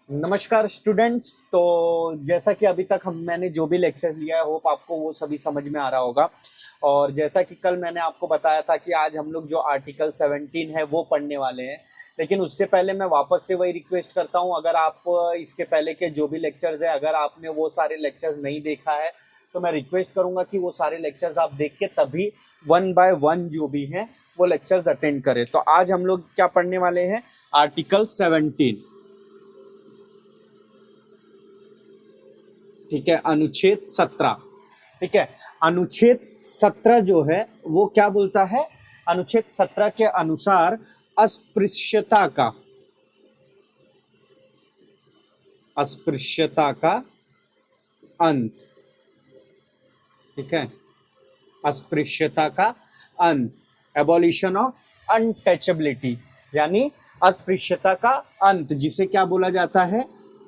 नमस्कार स्टूडेंट्स। तो जैसा कि अभी तक मैंने जो भी लेक्चर लिया है, होप आपको वो सभी समझ में आ रहा होगा। और जैसा कि कल मैंने आपको बताया था कि आज हम लोग जो आर्टिकल 17 है वो पढ़ने वाले हैं। लेकिन उससे पहले मैं वापस से वही रिक्वेस्ट करता हूं, अगर आप इसके पहले के जो भी लेक्चर्स है, अगर आपने वो सारे लेक्चर्स नहीं देखा है तो मैं रिक्वेस्ट करूंगा कि वो सारे लेक्चर्स आप देख के तभी वन बाय वन जो भी हैं वो लेक्चर्स अटेंड करें। तो आज हम लोग क्या पढ़ने वाले हैं? आर्टिकल 17। ठीक है, अनुच्छेद 17। ठीक है, अनुच्छेद 17 जो है वो क्या बोलता है? अनुच्छेद 17 के अनुसार अस्पृश्यता का अंत। ठीक है, अस्पृश्यता का अंत, एबॉलिशन ऑफ अनटचेबिलिटी, यानी अस्पृश्यता का अंत, जिसे क्या बोला जाता है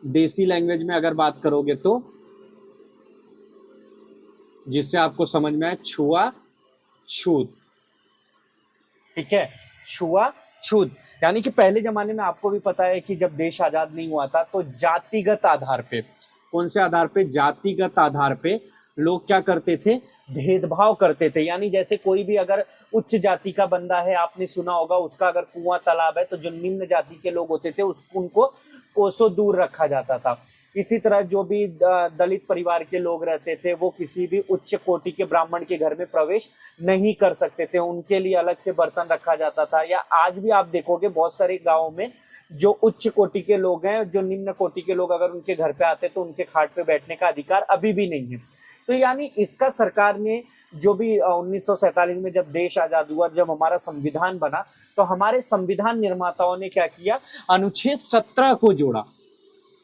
देसी लैंग्वेज में अगर बात करोगे तो, जिससे आपको समझ में आए, छुआछूत। ठीक है, छुआछूत, यानी कि पहले जमाने में आपको भी पता है कि जब देश आजाद नहीं हुआ था तो जातिगत आधार पे, कौन से आधार पे? जातिगत आधार पे लोग क्या करते थे? भेदभाव करते थे। यानी जैसे कोई भी अगर उच्च जाति का बंदा है, आपने सुना होगा, उसका अगर कुआं तालाब है तो जो निम्न जाति के लोग होते थे उनको कोसों दूर रखा जाता था। इसी तरह जो भी दलित परिवार के लोग रहते थे वो किसी भी उच्च कोटि के ब्राह्मण के घर में प्रवेश नहीं कर सकते थे, उनके लिए अलग से बर्तन रखा जाता था। या आज भी आप देखोगे बहुत सारे गाँव में जो उच्च कोटि के लोग हैं, जो निम्न कोटि के लोग अगर उनके घर पे आते तो उनके खाट पे बैठने का अधिकार अभी भी नहीं है। तो यानी इसका सरकार ने जो भी 1947 में जब देश आजाद हुआ, जब हमारा संविधान बना, तो हमारे संविधान निर्माताओं ने क्या किया? अनुच्छेद 17 को जोड़ा।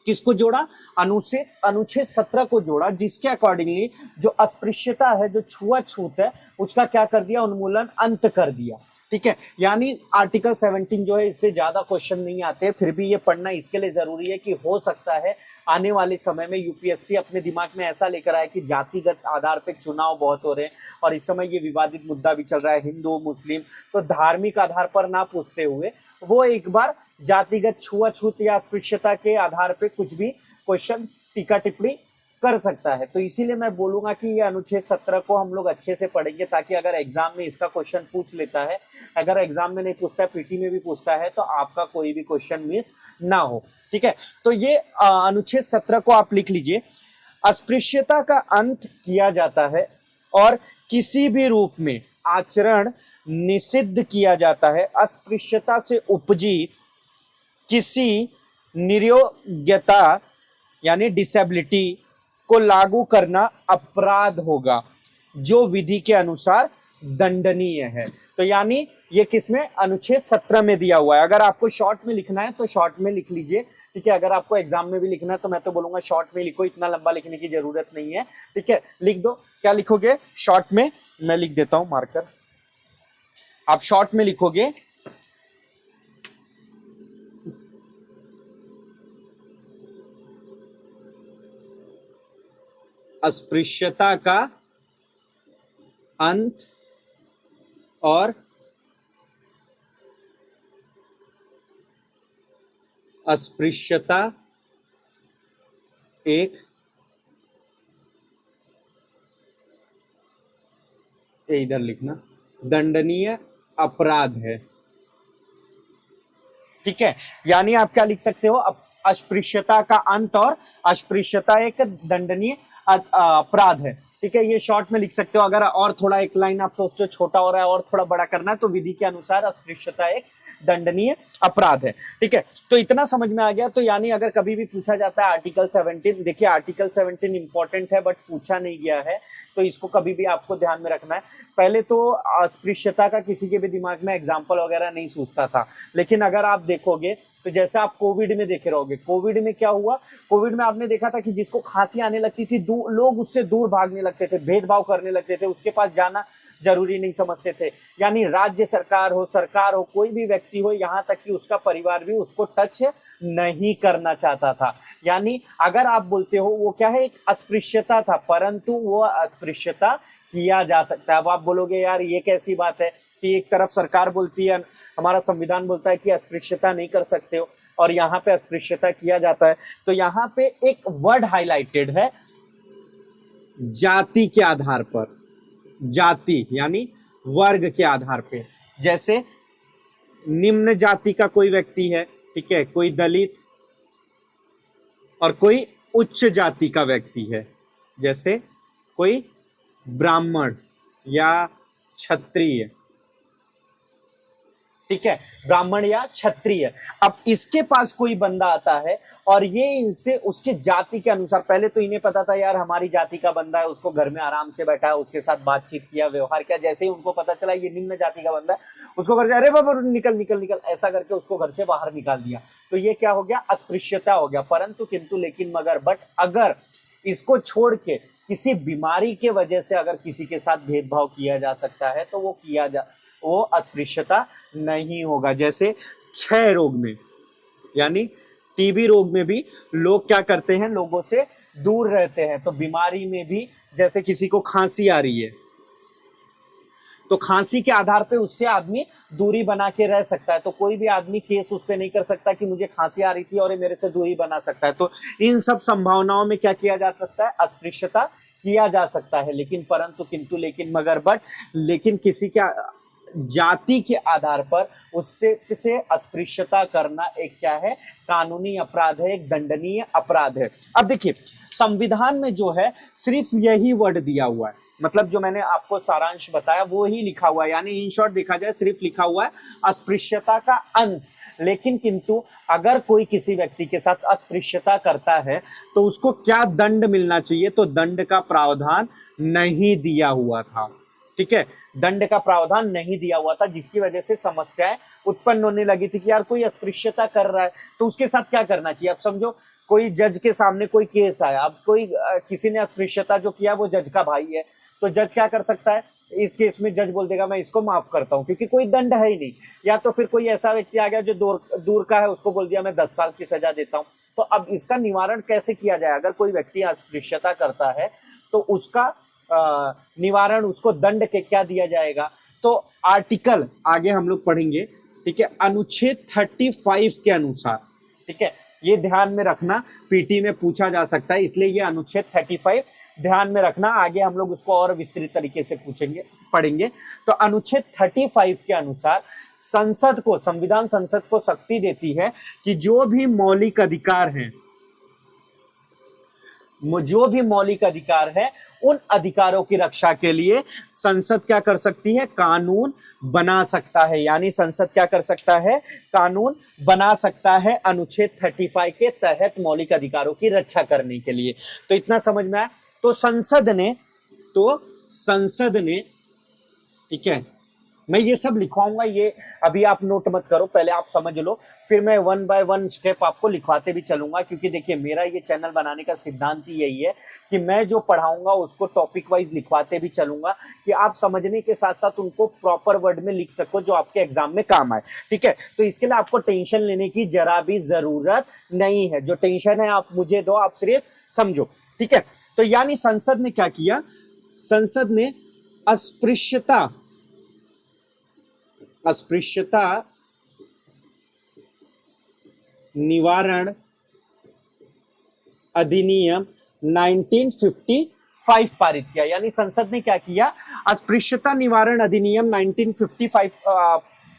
किसको जोड़ा? अनुच्छेद 17 को जोड़ा, जिसके अकॉर्डिंगली जो अस्पृश्यता है, जो छुआछूत है, उसका क्या कर दिया? उन्मूलन, अंत कर दिया। ठीक है, यानी आर्टिकल 17 जो है, इससे ज्यादा क्वेश्चन नहीं आते, फिर भी ये पढ़ना इसके लिए जरूरी है कि हो सकता है आने वाले समय में यूपीएससी अपने दिमाग में ऐसा लेकर आए कि जातिगत आधार पर चुनाव बहुत हो रहे हैं और इस समय ये विवादित मुद्दा भी चल रहा है हिंदू मुस्लिम, तो धार्मिक आधार पर ना पूछते हुए वो एक बार जातिगत छुआछूत या अस्पृश्यता के आधार पर कुछ भी क्वेश्चन, टीका टिप्पणी कर सकता है। तो इसीलिए मैं बोलूंगा कि ये अनुच्छेद 17 को हम लोग अच्छे से पढ़ेंगे, ताकि अगर एग्जाम में इसका क्वेश्चन पूछ लेता है, अगर एग्जाम में नहीं पूछता है, पीटी में भी पूछता है, तो आपका कोई भी क्वेश्चन मिस ना हो। ठीक है, तो ये अनुच्छेद 17 को आप लिख लीजिए। अस्पृश्यता का अंत किया जाता है और किसी भी रूप में आचरण निषिद्ध किया जाता है। अस्पृश्यता से उपजी किसी नियोग्यता यानी डिसेबिलिटी को लागू करना अपराध होगा, जो विधि के अनुसार दंडनीय है। तो यानी ये किसमें? अनुच्छेद 17 में दिया हुआ है। अगर आपको शॉर्ट में लिखना है तो शॉर्ट में लिख लीजिए। ठीक है, अगर आपको एग्जाम में भी लिखना है तो मैं तो बोलूंगा शॉर्ट में लिखो, इतना लंबा लिखने की जरूरत नहीं है। ठीक है, लिख दो। क्या लिखोगे शॉर्ट में? मैं लिख देता हूं मार्कर, आप शॉर्ट में लिखोगे अस्पृश्यता का अंत और अस्पृश्यता एक इधर लिखना दंडनीय अपराध है। ठीक है, यानी आप क्या लिख सकते हो? अस्पृश्यता का अंत और अस्पृश्यता एक दंडनीय अपराध है। ठीक है, ये शॉर्ट में लिख सकते हो। अगर और थोड़ा एक लाइन आप सोचते हो छोटा हो रहा है और थोड़ा बड़ा करना है, तो विधि के अनुसार अस्पृश्यता एक दंडनीय अपराध है। ठीक है, तो इतना समझ में आ गया। तो यानी अगर कभी भी पूछा जाता है आर्टिकल 17, देखिए आर्टिकल 17 इंपॉर्टेंट है बट पूछा नहीं गया है, तो इसको कभी भी आपको ध्यान में रखना है। पहले तो अस्पृश्यता का किसी के भी दिमाग में एग्जाम्पल वगैरह नहीं सूझता था, लेकिन अगर आप देखोगे तो जैसे आप कोविड में देखे रहोगे, कोविड में क्या हुआ? कोविड में आपने देखा था कि जिसको खांसी आने लगती थी, लोग उससे दूर भागने लगते थे, भेदभाव करने लगते थे, उसके पास जाना जरूरी नहीं समझते थे। यानी राज्य सरकार हो, सरकार हो, कोई भी व्यक्ति हो, यहाँ तक कि उसका परिवार भी उसको टच नहीं करना चाहता था। यानी अगर आप बोलते हो वो क्या है? एक अस्पृश्यता था, परंतु वो अस्पृश्यता किया जा सकता है। अब आप बोलोगे यार ये कैसी बात है कि एक तरफ सरकार बोलती है, हमारा संविधान बोलता है कि अस्पृश्यता नहीं कर सकते हो, और यहाँ पे अस्पृश्यता किया जाता है। तो यहाँ पे एक वर्ड हाईलाइटेड है, जाति के आधार पर, जाति यानी वर्ग के आधार पे। जैसे निम्न जाति का कोई व्यक्ति है, ठीक है, कोई दलित, और कोई उच्च जाति का व्यक्ति है, जैसे कोई ब्राह्मण या क्षत्रिय, ठीक है, ब्राह्मण या क्षत्रिय। अब इसके पास कोई बंदा आता है और ये इनसे उसके जाति के अनुसार, पहले तो इन्हें पता था यार हमारी जाति का बंदा है, उसको घर में आराम से बैठा है, उसके साथ बातचीत किया, व्यवहार किया। जैसे ही उनको पता चला ये निम्न जाति का बंदा है, उसको घर से अरे बाबा निकल निकल निकल ऐसा करके उसको घर से बाहर निकाल दिया। तो ये क्या हो गया, अस्पृश्यता हो गया। परंतु किंतु लेकिन मगर बट अगर इसको छोड़ के किसी बीमारी के वजह से अगर किसी के साथ भेदभाव किया जा सकता है तो वो अस्पृश्यता नहीं होगा। जैसे क्षय रोग में यानी टीबी रोग में भी लोग क्या करते हैं, लोगों से दूर रहते हैं। तो बीमारी में भी जैसे किसी को खांसी आ रही है तो खांसी के आधार पे उससे आदमी दूरी बना के रह सकता है। तो कोई भी आदमी केस उस पर नहीं कर सकता कि मुझे खांसी आ रही थी और ये मेरे से दूरी बना सकता है। तो इन सब संभावनाओं में क्या किया जा सकता है, अस्पृश्यता किया जा सकता है। लेकिन परंतु किंतु लेकिन मगर बट लेकिन किसी के जाति के आधार पर उससे अस्पृश्यता करना एक क्या है, कानूनी अपराध है, एक दंडनीय अपराध है। अब देखिए संविधान में जो है सिर्फ यही वर्ड दिया हुआ है, मतलब जो मैंने आपको सारांश बताया वो ही लिखा हुआ है, यानी इन शॉर्ट देखा जाए सिर्फ लिखा हुआ है अस्पृश्यता का अंत। लेकिन किंतु अगर कोई किसी व्यक्ति के साथ अस्पृश्यता करता है तो उसको क्या दंड मिलना चाहिए, तो दंड का प्रावधान नहीं दिया हुआ था, ठीक है, दंड का प्रावधान नहीं दिया हुआ था, जिसकी वजह से समस्याएं उत्पन्न होने लगी थी कि यार कोई अस्पृश्यता कर रहा है तो उसके साथ क्या करना चाहिए। अब समझो कोई जज के सामने कोई केस आया, अब कोई किसी ने अस्पृश्यता जो किया वो जज का भाई है, तो जज क्या कर सकता है, इस केस में जज बोल देगा मैं इसको माफ करता हूं क्योंकि कोई दंड है ही नहीं। या तो फिर कोई ऐसा व्यक्ति आ गया जो दूर का है, उसको बोल दिया मैं 10 साल की सजा देता हूं। तो अब इसका निवारण कैसे किया जाए, अगर कोई व्यक्ति अस्पृश्यता करता है तो उसका निवारण, उसको दंड के क्या दिया जाएगा। तो आर्टिकल आगे हम लोग पढ़ेंगे, ठीक है, अनुच्छेद 35 के अनुसार, ठीक है, ये ध्यान में रखना, पीटी में पूछा जा सकता है, इसलिए ये अनुच्छेद 35 ध्यान में रखना। आगे हम लोग उसको और विस्तृत तरीके से पढ़ेंगे। तो अनुच्छेद 35 के अनुसार संविधान संसद को शक्ति देती है कि जो भी मौलिक अधिकार हैं, जो भी मौलिक अधिकार है उन अधिकारों की रक्षा के लिए संसद क्या कर सकती है, कानून बना सकता है। यानी संसद क्या कर सकता है, कानून बना सकता है अनुच्छेद 35 के तहत मौलिक अधिकारों की रक्षा करने के लिए। तो इतना समझ में आया। तो संसद ने ठीक है, मैं ये सब लिखवाऊंगा, ये अभी आप नोट मत करो, पहले आप समझ लो, फिर मैं 1 बाय 1 स्टेप आपको लिखवाते भी चलूंगा। क्योंकि देखिए मेरा ये चैनल बनाने का सिद्धांत ही यही है कि मैं जो पढ़ाऊंगा उसको टॉपिक वाइज लिखवाते भी चलूंगा कि आप समझने के साथ साथ उनको प्रॉपर वर्ड में लिख सको जो आपके एग्जाम में काम आए, ठीक है। तो इसके लिए आपको टेंशन लेने की जरा भी जरूरत नहीं है, जो टेंशन है आप मुझे दो, आप सिर्फ समझो, ठीक है। तो यानी संसद ने क्या किया, संसद ने अस्पृश्यता निवारण अधिनियम 1955 पारित किया। यानी संसद ने क्या किया, अस्पृश्यता निवारण अधिनियम 1955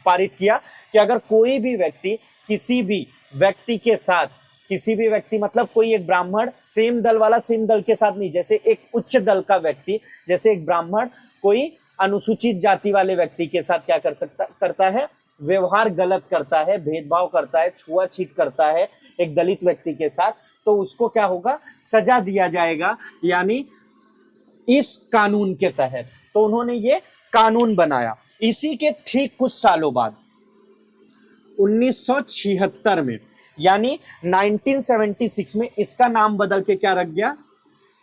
पारित किया कि अगर कोई भी व्यक्ति किसी भी व्यक्ति के साथ, किसी भी व्यक्ति मतलब कोई एक ब्राह्मण सेम दल वाला सेम दल के साथ नहीं, जैसे एक उच्च दल का व्यक्ति, जैसे एक ब्राह्मण कोई अनुसूचित जाति वाले व्यक्ति के साथ क्या करता है, व्यवहार गलत करता है, भेदभाव करता है, छुआछूत करता है एक दलित व्यक्ति के साथ, तो उसको क्या होगा, सजा दिया जाएगा। यानी इस कानून के तहत, तो उन्होंने ये कानून बनाया। इसी के ठीक कुछ सालों बाद 1976 में, यानी 1976 में इसका नाम बदल के क्या रख गया,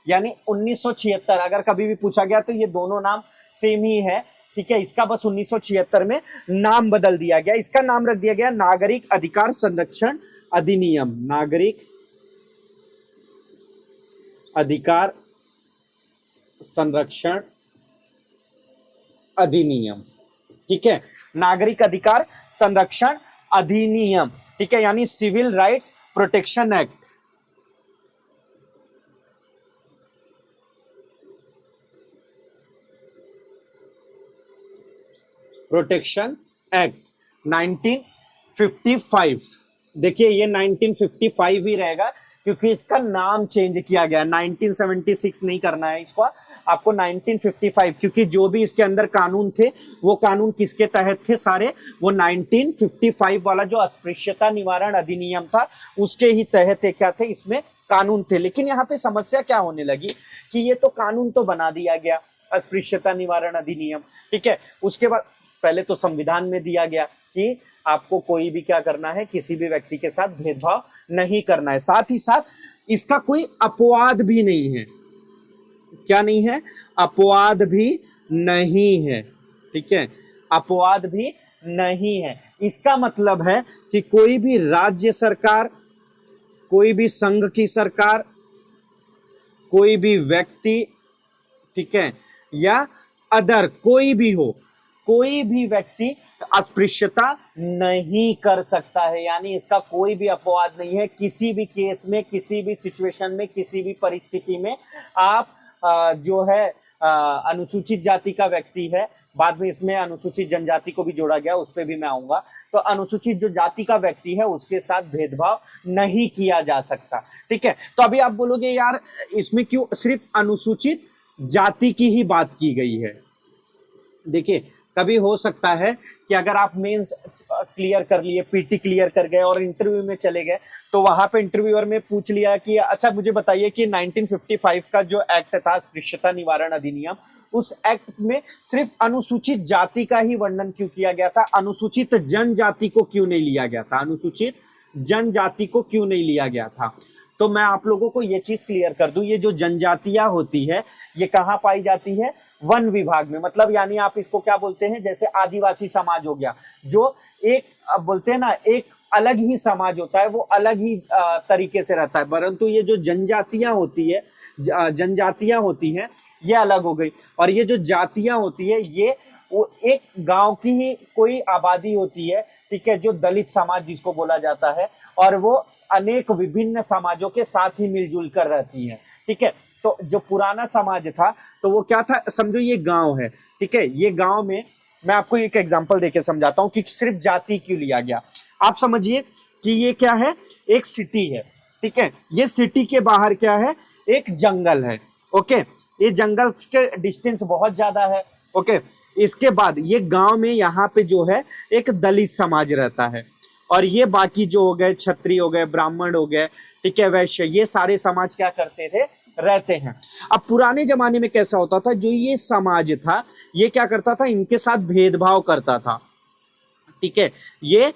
यानी 1976, अगर कभी भी पूछा गया तो ये दोनों नाम सेम ही है, ठीक है। इसका बस 1976 में नाम बदल दिया गया, इसका नाम रख दिया गया नागरिक अधिकार संरक्षण अधिनियम, नागरिक अधिकार संरक्षण अधिनियम, ठीक है, नागरिक अधिकार संरक्षण अधिनियम। ठीक है, यानी civil rights protection act. Protection act 1955। देखिए ये 1955 ही रहेगा क्योंकि इसका नाम चेंज किया गया, 1976 नहीं करना है इसको आपको, 1955, क्योंकि जो भी इसके अंदर कानून थे वो कानून किसके तहत थे सारे, वो 1955 वाला जो अस्पृश्यता निवारण अधिनियम था उसके ही तहत क्या थे, इसमें कानून थे। लेकिन यहाँ पे समस्या क्या होने लगी कि ये तो कानून तो बना दिया गया, अस्पृश्यता निवारण अधिनियम, ठीक है, उसके बाद पहले तो संविधान में दिया गया कि आपको कोई भी क्या करना है, किसी भी व्यक्ति के साथ भेदभाव नहीं करना है, साथ ही साथ इसका कोई अपवाद भी नहीं है, क्या नहीं है, अपवाद भी नहीं है, ठीक है, अपवाद भी नहीं है। इसका मतलब है कि कोई भी राज्य सरकार, कोई भी संघ की सरकार, कोई भी व्यक्ति, ठीक है, या अदर कोई भी हो, कोई भी व्यक्ति अस्पृश्यता नहीं कर सकता है, यानी इसका कोई भी अपवाद नहीं है। किसी भी केस में, किसी भी सिचुएशन में, किसी भी परिस्थिति में आप जो है अनुसूचित जाति का व्यक्ति है, बाद में इसमें अनुसूचित जनजाति को भी जोड़ा गया, उस पर भी मैं आऊंगा, तो अनुसूचित जो जाति का व्यक्ति है उसके साथ भेदभाव नहीं किया जा सकता, ठीक है। तो अभी आप बोलोगे यार इसमें क्यों सिर्फ अनुसूचित जाति की ही बात की गई है। देखिए कभी हो सकता है कि अगर आप मेंस क्लियर कर लिए, पीटी क्लियर कर गए और इंटरव्यू में चले गए, तो वहां पे इंटरव्यूअर में पूछ लिया कि अच्छा मुझे बताइए कि 1955 का जो एक्ट था अस्पृश्यता निवारण अधिनियम, उस एक्ट में सिर्फ अनुसूचित जाति का ही वर्णन क्यों किया गया था, अनुसूचित जनजाति को क्यों नहीं लिया गया था, अनुसूचित जनजाति को क्यों नहीं लिया गया था। तो मैं आप लोगों को ये चीज क्लियर कर दूं, ये जो जनजातियां होती है ये कहाँ पाई जाती है, वन विभाग में, मतलब यानी आप इसको क्या बोलते हैं, जैसे आदिवासी समाज हो गया, जो एक बोलते हैं ना एक अलग ही समाज होता है, वो अलग ही तरीके से रहता है, परंतु ये जो जनजातियां होती है, जनजातियां होती हैं ये अलग हो गई। और ये जो जातियां होती है ये वो एक गांव की ही कोई आबादी होती है, ठीक है, जो दलित समाज जिसको बोला जाता है, और वो अनेक विभिन्न समाजों के साथ ही मिलजुल कर रहती है, ठीक है। तो जो पुराना समाज था तो वो क्या था, समझो ये गांव है, ठीक है, ये गांव में मैं आपको एक एग्जांपल देके समझाता हूं कि सिर्फ जाति क्यों लिया गया। आप समझिए कि ये क्या है, एक सिटी है, ठीक है, ये सिटी के बाहर क्या है, एक जंगल है, ओके, ये जंगल से डिस्टेंस बहुत ज्यादा है, ओके। इसके बाद ये गांव में यहाँ पे जो है एक दलित समाज रहता है, और ये बाकी जो हो गए क्षत्रिय हो गए, ब्राह्मण हो गए, ठीक है, वैश्य, ये सारे समाज क्या करते थे, रहते हैं। अब पुराने जमाने में कैसा होता था, जो ये समाज था ये क्या करता था, इनके साथ भेदभाव करता था, ठीक है, ये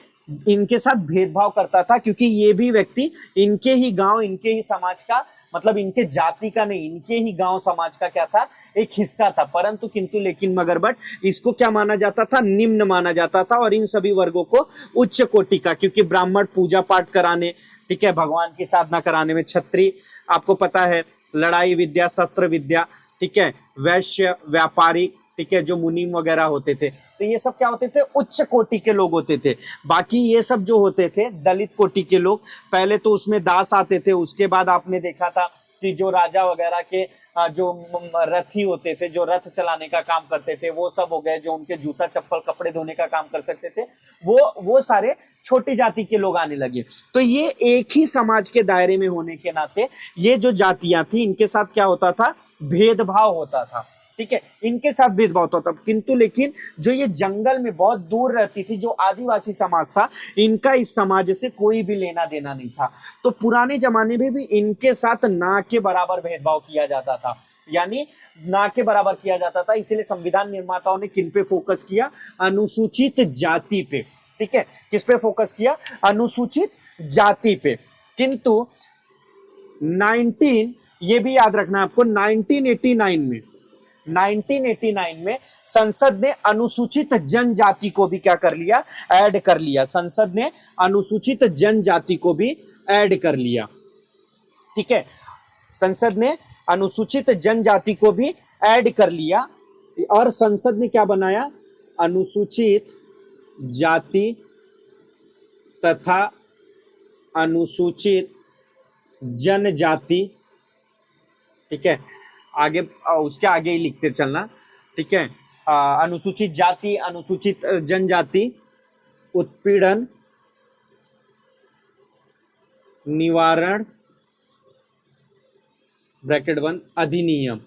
इनके साथ भेदभाव करता था क्योंकि ये भी व्यक्ति इनके ही गांव, इनके ही समाज का, मतलब इनके जाति का नहीं, इनके ही गांव समाज का क्या था, एक हिस्सा था, परंतु किंतु लेकिन मगर बट इसको क्या माना जाता था, निम्न माना जाता था, और इन सभी वर्गों को उच्च कोटि का, क्योंकि ब्राह्मण पूजा पाठ कराने, ठीक है, भगवान की साधना कराने में, क्षत्रिय आपको पता है लड़ाई विद्या, शस्त्र विद्या, ठीक है, वैश्य व्यापारी, ठीक है, जो मुनीम वगैरह होते थे, तो ये सब क्या होते थे, उच्च कोटि के लोग होते थे। बाकी ये सब जो होते थे दलित कोटि के लोग, पहले तो उसमें दास आते थे, उसके बाद आपने देखा था कि जो राजा वगैरह के जो रथी होते थे, जो रथ चलाने का काम करते थे, वो सब हो गए, जो उनके जूता चप्पल कपड़े धोने का काम कर सकते थे, वो सारे छोटी जाति के लोग आने लगे। तो ये एक ही समाज के दायरे में होने के नाते ये जो जातियां थी इनके साथ क्या होता था, भेदभाव होता था, ठीक है, इनके साथ भेदभाव होता था। किंतु लेकिन जो ये जंगल में बहुत दूर रहती थी, जो आदिवासी समाज था, इनका इस समाज से कोई भी लेना देना नहीं था, तो पुराने जमाने में भी इनके साथ ना के बराबर भेदभाव किया जाता था, यानी ना के बराबर किया जाता था। इसीलिए संविधान निर्माताओं ने किन पे फोकस किया, अनुसूचित जाति पे, ठीक है, किस पे फोकस किया, अनुसूचित जाति पे। किंतु 19 ये भी याद रखना आपको, 1989 में संसद ने अनुसूचित जनजाति को भी क्या कर लिया, ऐड कर लिया, संसद ने अनुसूचित जनजाति को भी ऐड कर लिया, ठीक है, संसद ने अनुसूचित जनजाति को भी ऐड कर लिया, और संसद ने क्या बनाया, अनुसूचित जाति तथा अनुसूचित जनजाति, ठीक है, आगे उसके आगे ही लिखते चलना, ठीक है, अनुसूचित जाति, अनुसूचित जनजाति उत्पीड़न निवारण ब्रैकेट बंद अधिनियम,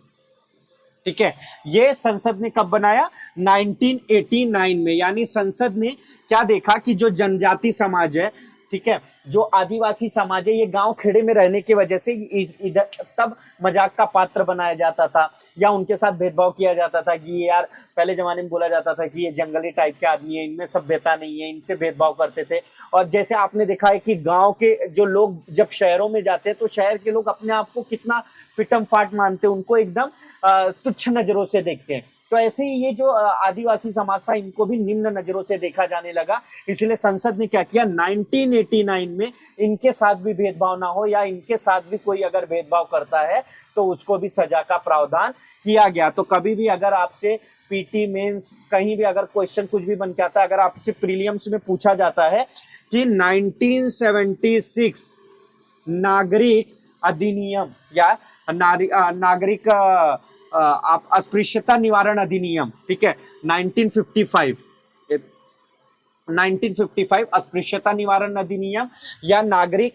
ठीक है। ये संसद ने कब बनाया? 1989 में। यानी संसद ने क्या देखा कि जो जनजाति समाज है, ठीक है, जो आदिवासी समाज है, ये गांव खेड़े में रहने की वजह से इधर तब मजाक का पात्र बनाया जाता था या उनके साथ भेदभाव किया जाता था कि ये यार, पहले जमाने में बोला जाता था कि ये जंगली टाइप के आदमी है, इनमें सभ्यता नहीं है, इनसे भेदभाव करते थे। और जैसे आपने देखा है कि गांव के जो लोग जब शहरों में जाते हैं तो शहर के लोग अपने आप को कितना फिटम फाट मानते हैं, उनको एकदम तुच्छ नजरों से देखते हैं। तो ऐसे ही ये जो आदिवासी समाज था, इनको भी निम्न नजरों से देखा जाने लगा। इसलिए संसद ने क्या किया, 1989 में इनके साथ भी भेदभाव ना हो, या इनके साथ भी कोई अगर भेदभाव करता है तो उसको भी सजा का प्रावधान किया गया। तो कभी भी अगर आपसे पीटी मेंस कहीं भी अगर क्वेश्चन कुछ भी बन के आता है, अगर आपसे प्रीलिम्स में पूछा जाता है कि 1976 नागरिक अधिनियम या नागरिक आप अस्पृश्यता निवारण अधिनियम, ठीक है, 1955 अस्पृश्यता निवारण अधिनियम या नागरिक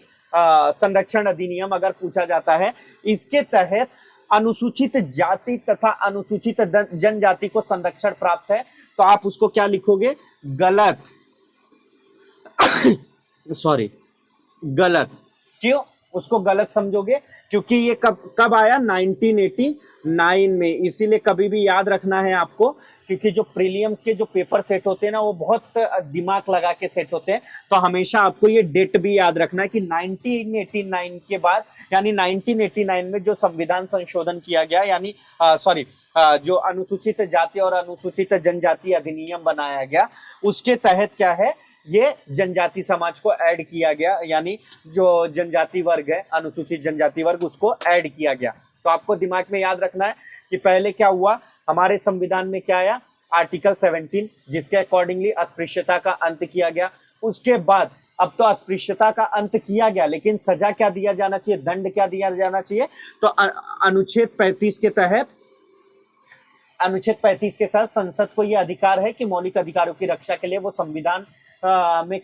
संरक्षण अधिनियम अगर पूछा जाता है, इसके तहत अनुसूचित जाति तथा अनुसूचित जनजाति को संरक्षण प्राप्त है। तो आप उसको क्या लिखोगे? गलत। सॉरी, गलत। क्यों उसको गलत समझोगे? क्योंकि ये कब आया? 1989 में। इसीलिए कभी भी याद रखना है आपको, क्योंकि जो प्रीलियम्स के जो पेपर सेट होते हैं ना, वो बहुत दिमाग लगा के सेट होते हैं। तो हमेशा आपको ये डेट भी याद रखना है कि 1989 के बाद, यानी 1989 में जो संविधान संशोधन किया गया, यानी जो अनुसूचित जाति और अनुसूचित जनजाति अधिनियम बनाया गया, उसके तहत क्या है, ये जनजाति समाज को ऐड किया गया, यानी जो जनजाति वर्ग है, अनुसूचित जनजाति वर्ग, उसको ऐड किया गया। तो आपको दिमाग में याद रखना है कि पहले क्या हुआ, हमारे संविधान में क्या आया? आर्टिकल 17, जिसके अकॉर्डिंगली अस्पृश्यता का अंत किया गया। उसके बाद अब तो अस्पृश्यता का अंत किया गया, लेकिन सजा क्या दिया जाना चाहिए, दंड क्या दिया जाना चाहिए? तो अनुच्छेद 35 के तहत, अनुच्छेद 35 के साथ संसद को यह अधिकार है कि मौलिक अधिकारों की रक्षा के लिए वो संविधान में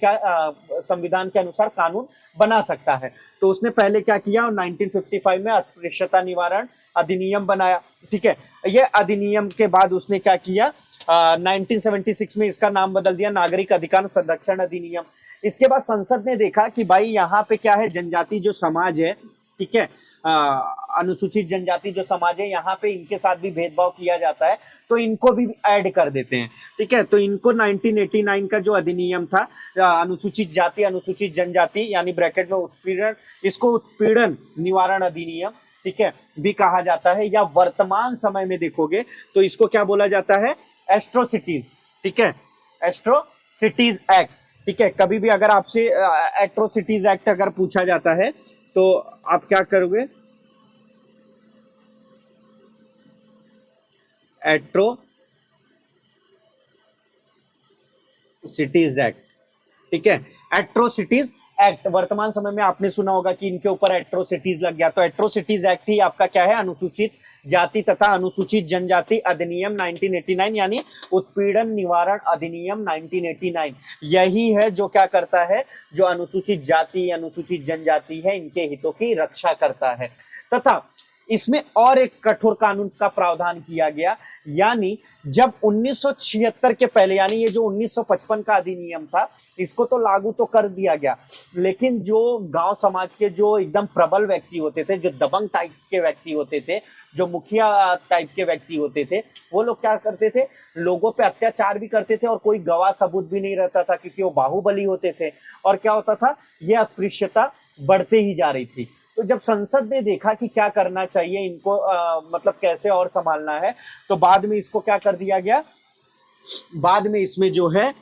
संविधान के अनुसार कानून बना सकता है। तो उसने पहले क्या किया, 1955 में अस्पृश्यता निवारण अधिनियम बनाया, ठीक है। ये अधिनियम के बाद उसने क्या किया, 1976 में इसका नाम बदल दिया नागरिक अधिकार संरक्षण अधिनियम। इसके बाद संसद ने देखा कि भाई यहाँ पे क्या है, जनजाति जो समाज है, ठीक है, अनुसूचित जनजाति जो समाज है, यहाँ पे इनके साथ भी भेदभाव किया जाता है, तो इनको भी ऐड कर देते हैं, ठीक है। तो इनको 1989 का जो अधिनियम था, अनुसूचित जाति अनुसूचित जनजाति यानी ब्रैकेट में उत्पीड़न, इसको उत्पीड़न निवारण अधिनियम, ठीक है, भी कहा जाता है। या वर्तमान समय में देखोगे तो इसको क्या बोला जाता है? एट्रोसिटीज, ठीक है, एट्रोसिटीज एक्ट, ठीक है। कभी भी अगर आपसे एट्रोसिटीज एक्ट अगर पूछा जाता है तो आप क्या करोगे? एट्रोसिटीज एक्ट, ठीक है। एट्रोसिटीज एक्ट वर्तमान समय में आपने सुना होगा कि इनके ऊपर एट्रोसिटीज लग गया, तो एट्रोसिटीज एक्ट ही आपका क्या है? अनुसूचित जाति तथा अनुसूचित जनजाति अधिनियम 1989, यानी उत्पीड़न निवारण अधिनियम 1989। यही है जो क्या करता है, जो अनुसूचित जाति अनुसूचित जनजाति है, इनके हितों की रक्षा करता है। तथा इसमें और एक कठोर कानून का प्रावधान किया गया, यानी जब 1976 के पहले, यानी ये जो 1955 का अधिनियम था, इसको तो लागू तो कर दिया गया, लेकिन जो गांव समाज के जो एकदम प्रबल व्यक्ति होते थे, जो दबंग टाइप के व्यक्ति होते थे, जो मुखिया टाइप के व्यक्ति होते थे, वो लोग क्या करते थे? लोगों पे अत्याचार भी करते थे और कोई गवाह सबूत भी नहीं रहता था, क्योंकि वो बाहुबली होते थे। और क्या होता था? ये अस्पृश्यता बढ़ते ही जा रही थी। तो जब संसद ने देखा कि क्या करना चाहिए इनको, मतलब कैसे और संभालना है, तो बाद में इसको क्या कर दिया गया, बाद में इसमें जो है,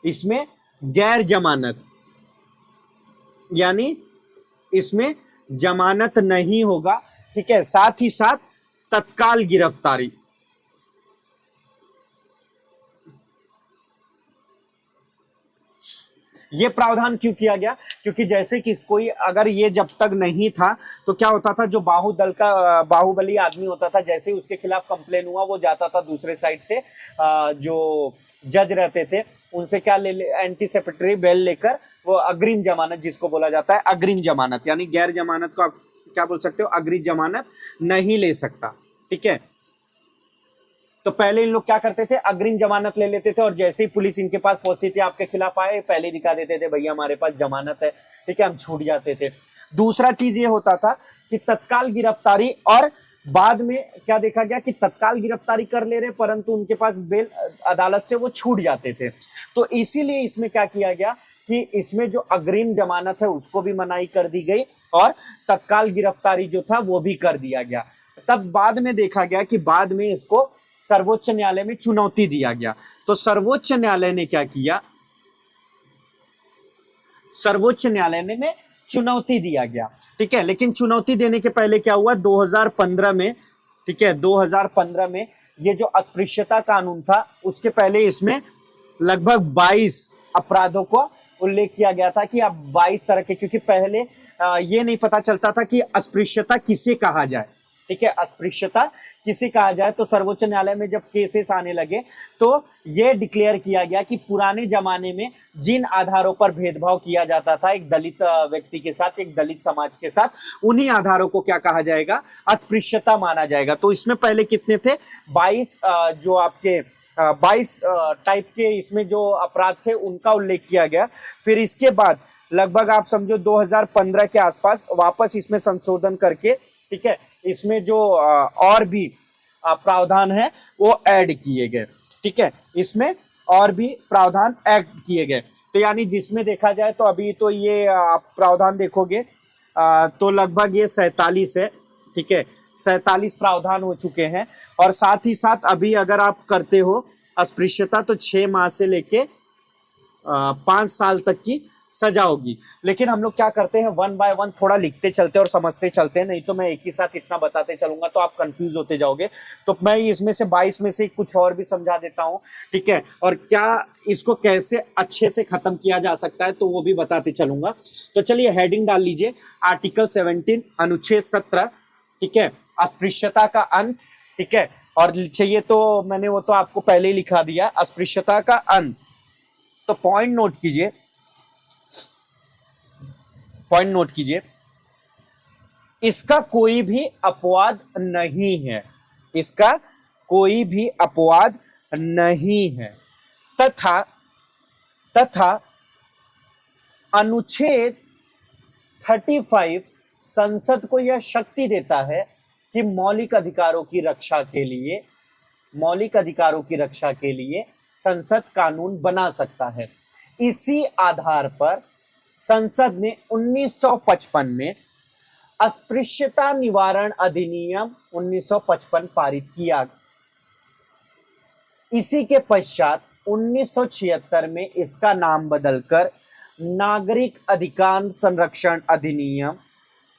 इसमें गैर जमानत, यानी इसमें जमानत नहीं होगा, ठीक है, साथ ही साथ तत्काल गिरफ्तारी, ये प्रावधान क्यों किया गया? क्योंकि जैसे कि कोई अगर ये जब तक नहीं था तो क्या होता था, जो बाहुबली आदमी होता था, जैसे ही उसके खिलाफ कंप्लेन हुआ वो जाता था दूसरे साइड से जो जज रहते थे उनसे क्या एंटीसिपेटरी बेल लेकर वो अग्रिम जमानत, जिसको बोला जाता है अग्रिम जमानत, यानी गैर जमानत को आप क्या बोल सकते हो, अग्रिम जमानत नहीं ले सकता। ठीक है, तो पहले इन लोग क्या करते थे, अग्रिम जमानत ले लेते थे और जैसे ही पुलिस इनके पास पहुंचती थी आपके खिलाफ आए, पहले दिखा देते थे भैया हमारे पास जमानत है। ठीक है, हम छूट जाते थे। दूसरा चीज ये होता था कि तत्काल गिरफ्तारी, और बाद में क्या देखा गया कि तत्काल गिरफ्तारी कर ले रहे परंतु उनके पास बेल अदालत से वो छूट जाते थे। तो इसीलिए इसमें क्या किया गया कि इसमें जो अग्रिम जमानत है उसको भी मनाही कर दी गई और तत्काल गिरफ्तारी जो था वो भी कर दिया गया। तब बाद में देखा गया कि बाद में इसको सर्वोच्च न्यायालय में चुनौती दिया गया। तो सर्वोच्च न्यायालय ने क्या किया, सर्वोच्च न्यायालय ने चुनौती दिया गया। ठीक है, लेकिन चुनौती देने के पहले क्या हुआ, 2015 में, ठीक है 2015 में ये जो अस्पृश्यता कानून था उसके पहले इसमें लगभग 22 अपराधों को उल्लेख किया गया था कि अब 22 तरह के, क्योंकि पहले ये नहीं पता चलता था कि अस्पृश्यता किसे कहा जाए। ठीक है, अस्पृश्यता किसे कहा जाए, तो सर्वोच्च न्यायालय में जब केसेस आने लगे तो यह डिक्लेयर किया गया कि पुराने जमाने में जिन आधारों पर भेदभाव किया जाता था एक दलित व्यक्ति के साथ, एक दलित समाज के साथ, उन्हीं आधारों को क्या कहा जाएगा, अस्पृश्यता माना जाएगा। तो इसमें पहले कितने थे, 22 जो आपके 22 टाइप के इसमें जो अपराध थे उनका उल्लेख किया गया। फिर इसके बाद लगभग आप समझो 2015 के आसपास वापस इसमें संशोधन करके, ठीक है, इसमें जो और भी प्रावधान है वो ऐड किए गए। ठीक है, इसमें और भी प्रावधान ऐड किए गए। तो यानी जिसमें देखा जाए तो अभी तो ये आप प्रावधान देखोगे तो लगभग ये 47 है। ठीक है, 47 प्रावधान हो चुके हैं और साथ ही साथ अभी अगर आप करते हो अस्पृश्यता तो 6 माह से लेके 5 साल तक की सजा होगी। लेकिन हम लोग क्या करते हैं, वन बाय वन थोड़ा लिखते चलते और समझते चलते हैं, नहीं तो मैं एक ही साथ इतना बताते चलूंगा तो आप कंफ्यूज होते जाओगे। तो मैं इसमें से 22 में से कुछ और भी समझा देता हूं। ठीक है, और क्या इसको कैसे अच्छे से खत्म किया जा सकता है तो वो भी बताते चलूंगा। तो चलिए हेडिंग डाल लीजिए, आर्टिकल 17 अनुच्छेद 17। ठीक है, अस्पृश्यता का अंत। ठीक है, और चाहिए तो मैंने वो तो आपको पहले ही लिखा दिया, अस्पृश्यता का अंत। तो पॉइंट नोट कीजिए, पॉइंट नोट कीजिए, इसका कोई भी अपवाद नहीं है, इसका कोई भी अपवाद नहीं है, तथा अनुच्छेद 35 संसद को यह शक्ति देता है कि मौलिक अधिकारों की रक्षा के लिए, मौलिक अधिकारों की रक्षा के लिए संसद कानून बना सकता है। इसी आधार पर संसद ने 1955 में अस्पृश्यता निवारण अधिनियम 1955 पारित किया। इसी के पश्चात 1976 में इसका नाम बदलकर नागरिक अधिकार संरक्षण अधिनियम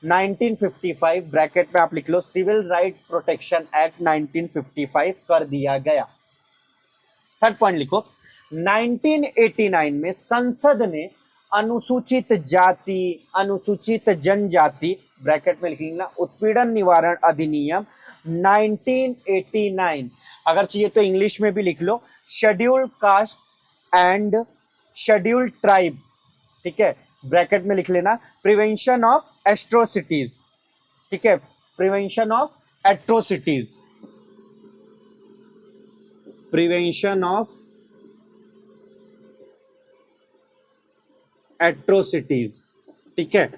1955 ब्रैकेट में आप लिख लो सिविल राइट प्रोटेक्शन एक्ट 1955 कर दिया गया। थर्ड पॉइंट लिखो, 1989 में संसद ने अनुसूचित जाति, अनुसूचित जनजाति ब्रैकेट में लिख लेना उत्पीड़न निवारण अधिनियम 1989, अगर चाहिए तो इंग्लिश में भी लिख लो scheduled caste and scheduled tribe. ठीक है, ब्रैकेट में लिख लेना प्रिवेंशन ऑफ एट्रोसिटीज। ठीक है, prevention of atrocities, prevention of atrocities. ठीक है,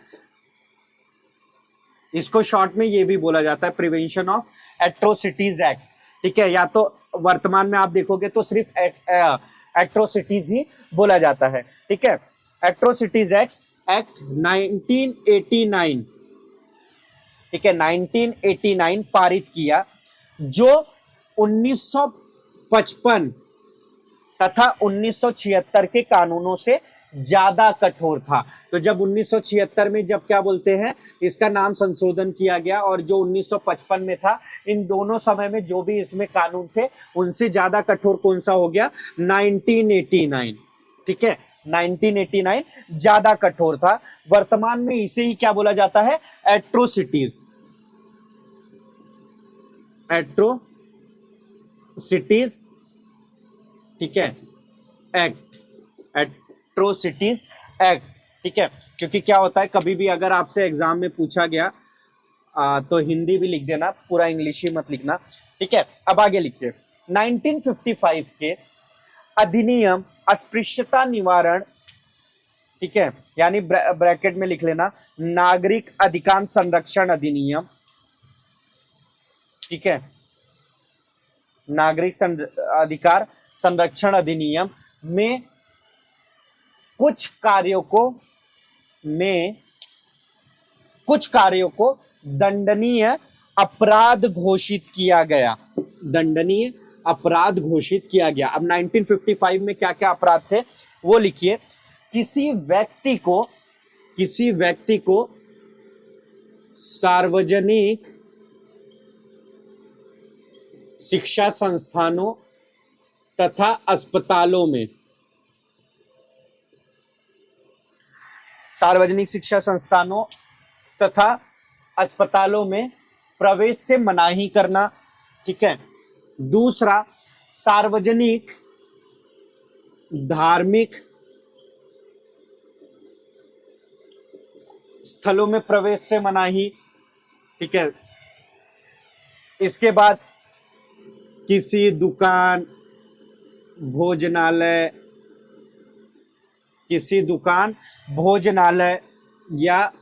इसको शॉर्ट में ये भी बोला जाता है प्रिवेंशन ऑफ एट्रोसिटीज एक्ट। ठीक है, या तो वर्तमान में आप देखोगे तो सिर्फ एट्रोसिटीज ही बोला जाता है। ठीक है, एट्रोसिटीज एक्ट 1989, ठीक है 1989 पारित किया, जो 1955 तथा 1976 के कानूनों से ज्यादा कठोर था। तो जब 1976 में जब क्या बोलते हैं इसका नाम संशोधन किया गया और जो 1955 में था, इन दोनों समय में जो भी इसमें कानून थे उनसे ज्यादा कठोर कौन सा हो गया, 1989। ठीक है, 1989 ज्यादा कठोर था। वर्तमान में इसे ही क्या बोला जाता है? एट्रोसिटीज। एट्रोसिटीज, ठीक है, एक्ट, एट्रोसिटीज एक्ट, ठीक है। क्योंकि क्या होता है, कभी भी अगर आपसे एग्जाम में पूछा गया तो हिंदी भी लिख देना, पूरा इंग्लिश ही मत लिखना, ठीक है। अब आगे लिखिए, 1955 के अधिनियम अस्पृश्यता निवारण, ठीक है, यानी ब्रैकेट में लिख लेना नागरिक अधिकार संरक्षण अधिनियम, ठीक है, नागरिक अधिकार संरक्षण अधिनियम में कुछ कार्यों को दंडनीय अपराध घोषित किया गया। दंडनीय अपराध घोषित किया गया। अब 1955 में क्या क्या अपराध थे वो लिखिए। किसी व्यक्ति को सार्वजनिक शिक्षा संस्थानों तथा अस्पतालों में, सार्वजनिक शिक्षा संस्थानों तथा अस्पतालों में प्रवेश से मनाही करना, ठीक है। दूसरा, सार्वजनिक धार्मिक स्थलों में प्रवेश से मनाही, ठीक है। इसके बाद किसी दुकान, भोजनालय या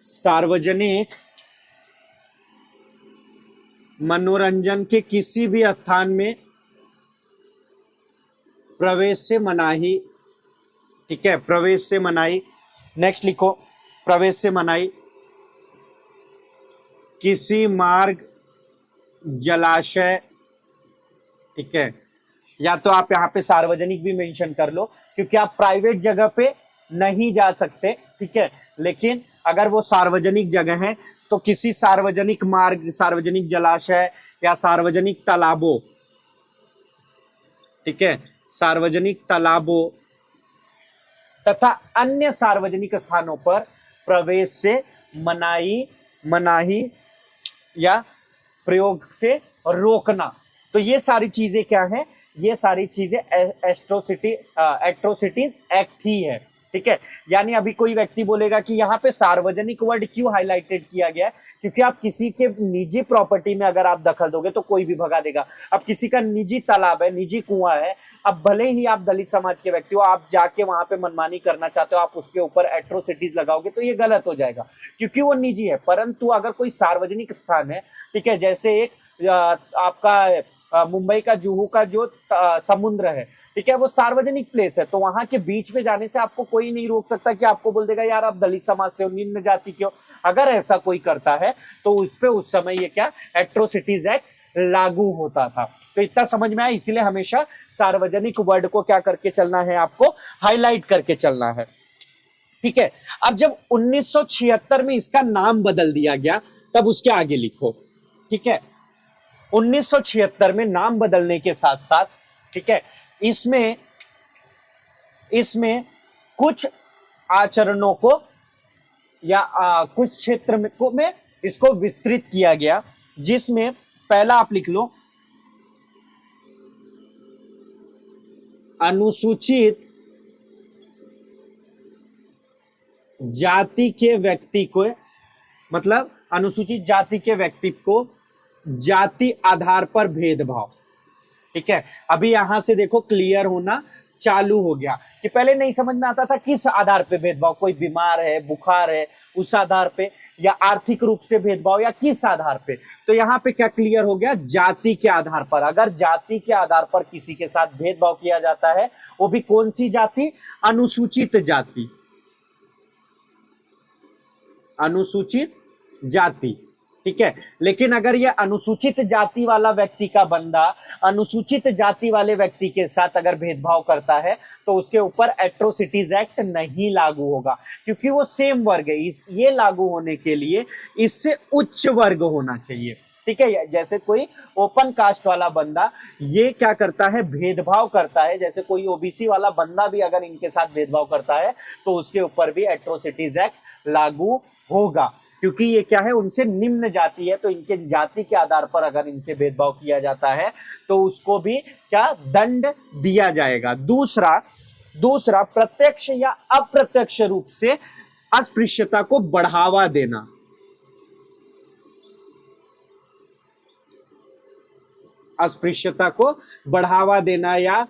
सार्वजनिक मनोरंजन के किसी भी स्थान में प्रवेश से मनाही, ठीक है, प्रवेश से मनाही। नेक्स्ट लिखो, प्रवेश से मनाही किसी मार्ग, जलाशय, ठीक है, या तो आप यहां पे सार्वजनिक भी मेंशन कर लो क्योंकि आप प्राइवेट जगह पे नहीं जा सकते, ठीक है, लेकिन अगर वो सार्वजनिक जगह है तो किसी सार्वजनिक मार्ग, सार्वजनिक जलाशय या सार्वजनिक तालाबों, ठीक है, सार्वजनिक तालाबों तथा अन्य सार्वजनिक स्थानों पर प्रवेश से मनाही या प्रयोग से रोकना। तो ये सारी चीजें क्या है? ये सारी चीजें एट्रोसिटीज एक्ट ही है, ठीक है। यानी अभी कोई व्यक्ति बोलेगा कि यहाँ पे सार्वजनिक वर्ड क्यों हाईलाइटेड किया गया है? क्योंकि आप किसी के निजी प्रॉपर्टी में अगर आप दखल दोगे तो कोई भी भगा देगा। अब किसी का निजी तालाब है, निजी कुआं है, अब भले ही आप दलित समाज के व्यक्ति हो, आप जाके वहां पे मनमानी करना चाहते हो, आप उसके ऊपर एट्रोसिटीज लगाओगे तो ये गलत हो जाएगा क्योंकि वो निजी है। परंतु अगर कोई सार्वजनिक स्थान है, ठीक है, जैसे एक आपका मुंबई का जुहू का जो समुद्र है, ठीक है, वो सार्वजनिक प्लेस है, तो वहां के बीच में जाने से आपको कोई नहीं रोक सकता कि आपको बोल देगा यार आप दलित समाज से हो, निम्न जाति के हो। अगर ऐसा कोई करता है तो उस पे उस समय ये क्या, एट्रोसिटीज एक्ट लागू होता था। तो इतना समझ में आया, इसीलिए हमेशा सार्वजनिक वर्ड को क्या करके चलना है, आपको हाईलाइट करके चलना है, ठीक है। अब जब 1976 में इसका नाम बदल दिया गया तब उसके आगे लिखो, ठीक है। 1976 में नाम बदलने के साथ साथ, ठीक है, इसमें कुछ आचरणों को या कुछ क्षेत्र में इसको विस्तृत किया गया, जिसमें पहला आप लिख लो, अनुसूचित जाति के व्यक्ति को, मतलब अनुसूचित जाति के व्यक्ति को जाति आधार पर भेदभाव, ठीक है। अभी यहां से देखो क्लियर होना चालू हो गया कि पहले नहीं समझ में आता था किस आधार पे भेदभाव, कोई बीमार है, बुखार है, उस आधार पे, या आर्थिक रूप से भेदभाव, या किस आधार पे। तो यहाँ पे क्या क्लियर हो गया, जाति के आधार पर। अगर जाति के आधार पर किसी के साथ भेदभाव किया जाता है, वो भी कौन सी जाति, अनुसूचित जाति, अनुसूचित जाति, ठीक है। लेकिन अगर ये अनुसूचित जाति वाला व्यक्ति का बंदा अनुसूचित जाति वाले व्यक्ति के साथ अगर भेदभाव करता है तो उसके ऊपर एट्रोसिटीज एक्ट नहीं लागू होगा, क्योंकि वो सेम वर्ग है। ये लागू होने के लिए इससे उच्च वर्ग होना चाहिए, ठीक है। जैसे कोई ओपन कास्ट वाला बंदा ये क्या करता है, भेदभाव करता है, जैसे कोई ओबीसी वाला बंदा भी अगर इनके साथ भेदभाव करता है तो उसके ऊपर भी एट्रोसिटीज एक्ट लागू होगा, क्योंकि ये क्या है, उनसे निम्न जाति है, तो इनके जाति के आधार पर अगर इनसे भेदभाव किया जाता है तो उसको भी क्या दंड दिया जाएगा। दूसरा प्रत्यक्ष या अप्रत्यक्ष रूप से अस्पृश्यता को बढ़ावा देना। अस्पृश्यता को बढ़ावा देना या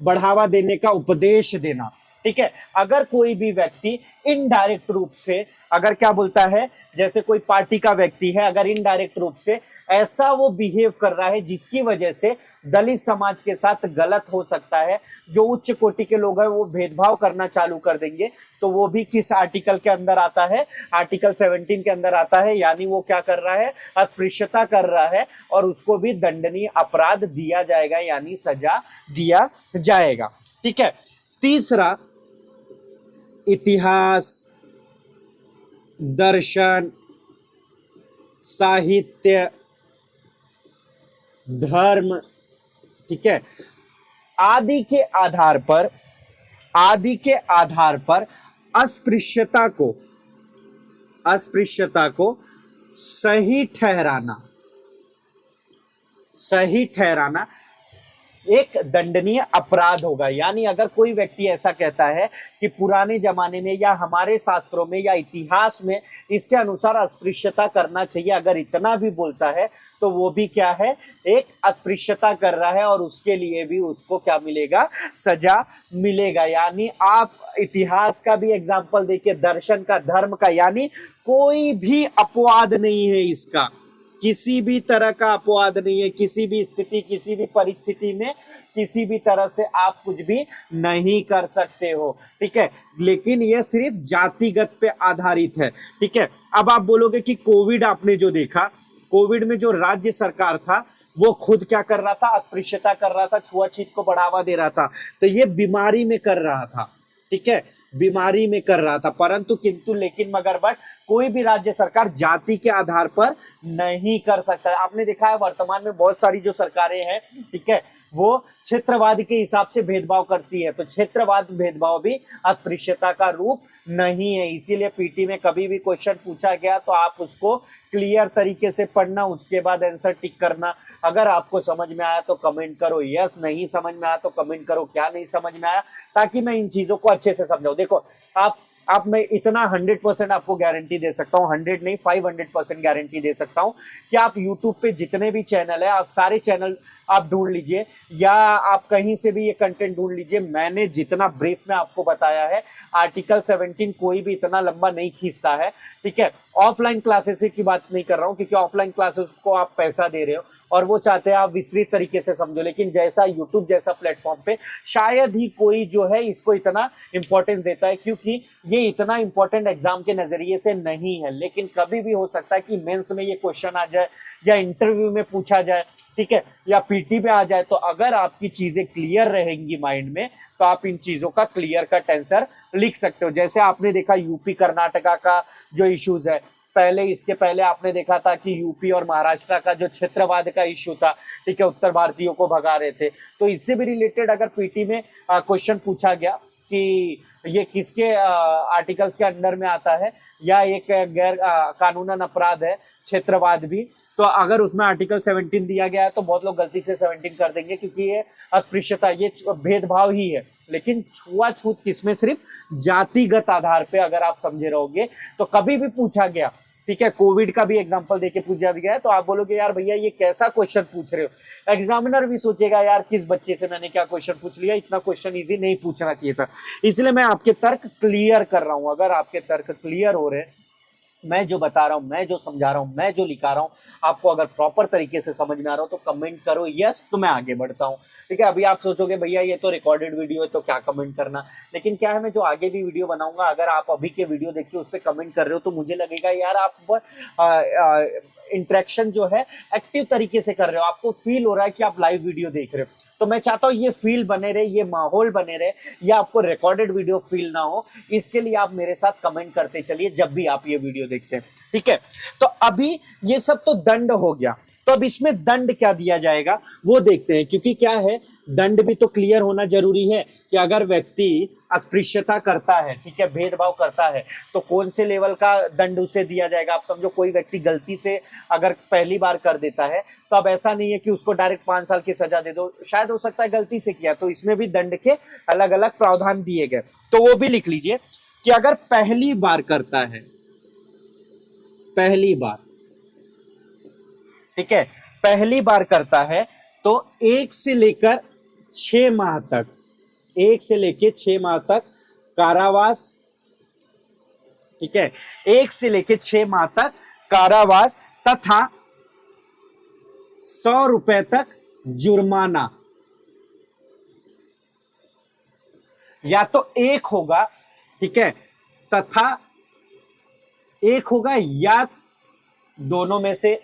बढ़ावा देने का उपदेश देना, ठीक है। अगर कोई भी व्यक्ति इनडायरेक्ट रूप से अगर क्या बोलता है, जैसे कोई पार्टी का व्यक्ति है, अगर इनडायरेक्ट रूप से ऐसा वो बिहेव कर रहा है जिसकी वजह से दलित समाज के साथ गलत हो सकता है, जो उच्च कोटि के लोग हैं वो भेदभाव करना चालू कर देंगे, तो वो भी किस आर्टिकल के अंदर आता है, आर्टिकल 17 के अंदर आता है। यानी वो क्या कर रहा है, अस्पृश्यता कर रहा है और उसको भी दंडनीय अपराध दिया जाएगा, यानी सजा दिया जाएगा, ठीक है। तीसरा, इतिहास, दर्शन, साहित्य, धर्म, ठीक है, आदि के आधार पर अस्पृश्यता को सही ठहराना एक दंडनीय अपराध होगा। यानी अगर कोई व्यक्ति ऐसा कहता है कि पुराने जमाने में या हमारे शास्त्रों में या इतिहास में इसके अनुसार अस्पृश्यता करना चाहिए, अगर इतना भी बोलता है तो वो भी क्या है, एक अस्पृश्यता कर रहा है और उसके लिए भी उसको क्या मिलेगा, सजा मिलेगा। यानी आप इतिहास का भी एग्जाम्पल देखिए, दर्शन का, धर्म का, यानी कोई भी अपवाद नहीं है इसका, किसी भी तरह का अपवाद नहीं है, किसी भी स्थिति, किसी भी परिस्थिति में किसी भी तरह से आप कुछ भी नहीं कर सकते हो, ठीक है। लेकिन यह सिर्फ जातिगत पे आधारित है, ठीक है। अब आप बोलोगे कि कोविड आपने जो देखा, कोविड में जो राज्य सरकार था वो खुद क्या कर रहा था, अस्पृश्यता कर रहा था, छुआछूत को बढ़ावा दे रहा था, तो ये बीमारी में कर रहा था, ठीक है, बीमारी में कर रहा था, परंतु किंतु लेकिन मगर बट कोई भी राज्य सरकार जाति के आधार पर नहीं कर सकता है। आपने देखा है वर्तमान में बहुत सारी जो सरकारें हैं, ठीक है, वो क्षेत्रवाद के हिसाब से भेदभाव करती है, तो क्षेत्रवाद भेदभाव भी अस्पृश्यता का रूप नहीं है। इसीलिए पीटी में कभी भी क्वेश्चन पूछा गया तो आप उसको क्लियर तरीके से पढ़ना, उसके बाद आंसर टिक करना। अगर आपको समझ में आया तो कमेंट करो यस, नहीं समझ में आया तो कमेंट करो क्या नहीं समझ में आया, ताकि मैं इन चीजों को अच्छे से समझाऊं। देखो आप मैं इतना 100% आपको गारंटी दे सकता हूं, 100 नहीं 500% गारंटी दे सकता हूं कि आप YouTube पे जितने भी चैनल है, आप सारे चैनल आप ढूंढ लीजिए या आप कहीं से भी ये कंटेंट ढूंढ लीजिए, मैंने जितना ब्रीफ में आपको बताया है, आर्टिकल 17 कोई भी इतना लंबा नहीं खींचता है, ठीक है। ऑफलाइन क्लासेस की बात नहीं कर रहा हूं, क्योंकि ऑफलाइन क्लासेस को आप पैसा दे रहे हो और वो चाहते हैं आप विस्तृत तरीके से समझो, लेकिन जैसा यूट्यूब जैसा प्लेटफॉर्म पे शायद ही कोई जो है इसको इतना इंपॉर्टेंस देता है, क्योंकि ये इतना इंपॉर्टेंट एग्जाम के नजरिए से नहीं है। लेकिन कभी भी हो सकता है कि मेंस में ये क्वेश्चन आ जाए या इंटरव्यू में पूछा जाए, ठीक है, या पीटी में आ जाए, तो अगर आपकी चीजें क्लियर रहेंगी माइंड में तो आप इन चीजों का क्लियर कट आंसर लिख सकते हो। जैसे आपने देखा यूपी कर्नाटका का जो इश्यूज है, पहले इसके पहले आपने देखा था कि यूपी और महाराष्ट्र का जो क्षेत्रवाद का इश्यू था, ठीक है, उत्तर भारतीयों को भगा रहे थे, तो इससे भी रिलेटेड अगर पीटी में क्वेश्चन पूछा गया कि ये किसके आर्टिकल्स के अंडर में आता है या एक गैर कानूनन अपराध है क्षेत्रवाद भी, तो अगर उसमें आर्टिकल 17 दिया गया है तो बहुत लोग गलती से 17 कर देंगे, क्योंकि ये अस्पृश्यता, ये भेदभाव ही है। लेकिन छुआछूत किसमें, सिर्फ जातिगत आधार पे अगर आप समझे रहोगे तो कभी भी पूछा गया, ठीक है, कोविड का भी एग्जांपल देके पूछा गया है, तो आप बोलोगे यार भैया ये कैसा क्वेश्चन पूछ रहे हो, एग्जामिनर भी सोचेगा यार किस बच्चे से मैंने क्या क्वेश्चन पूछ लिया, इतना क्वेश्चन इजी नहीं पूछना चाहिए था। इसलिए मैं आपके तर्क क्लियर कर रहा हूं। अगर आपके तर्क क्लियर हो रहे, मैं जो बता रहा हूं, मैं जो समझा रहा हूं, मैं जो लिखा रहा हूं, आपको अगर प्रॉपर तरीके से समझ में आ रहा हो तो कमेंट करो यस, तो मैं आगे बढ़ता हूं, ठीक है। अभी आप सोचोगे भैया ये तो रिकॉर्डेड वीडियो है तो क्या कमेंट करना, लेकिन क्या है, मैं जो आगे भी वीडियो बनाऊंगा, अगर आप अभी के वीडियो देख के उस पर कमेंट कर रहे हो तो मुझे लगेगा यार आप इंटरेक्शन जो है एक्टिव तरीके से कर रहे हो, आपको फील हो रहा है कि आप लाइव वीडियो देख रहे हो। तो मैं चाहता हूं ये फील बने रहे, ये माहौल बने रहे, ये आपको रिकॉर्डेड वीडियो फील ना हो, इसके लिए आप मेरे साथ कमेंट करते चलिए जब भी आप ये वीडियो देखते हैं, ठीक है। तो अभी ये सब तो दंड हो गया, तो अब इसमें दंड क्या दिया जाएगा वो देखते हैं, क्योंकि क्या है, दंड भी तो क्लियर होना जरूरी है कि अगर व्यक्ति अस्पृश्यता करता है, ठीक है, भेदभाव करता है, तो कौन से लेवल का दंड उसे दिया जाएगा। आप समझो कोई व्यक्ति गलती से अगर पहली बार कर देता है, तो अब ऐसा नहीं है कि उसको डायरेक्ट 5 साल की सजा दे दो, शायद हो सकता है गलती से किया, तो इसमें भी दंड के अलग अलग प्रावधान दिए गए, तो वो भी लिख लीजिए कि अगर पहली बार करता है, पहली बार, ठीक है, पहली बार करता है, तो 1 से लेकर 6 माह तक, 1 से लेकर 6 माह तक कारावास, ठीक है, 1 से लेकर 6 माह तक कारावास तथा 100 रुपए तक जुर्माना, या तो एक होगा, ठीक है, तथा एक होगा या दोनों में से,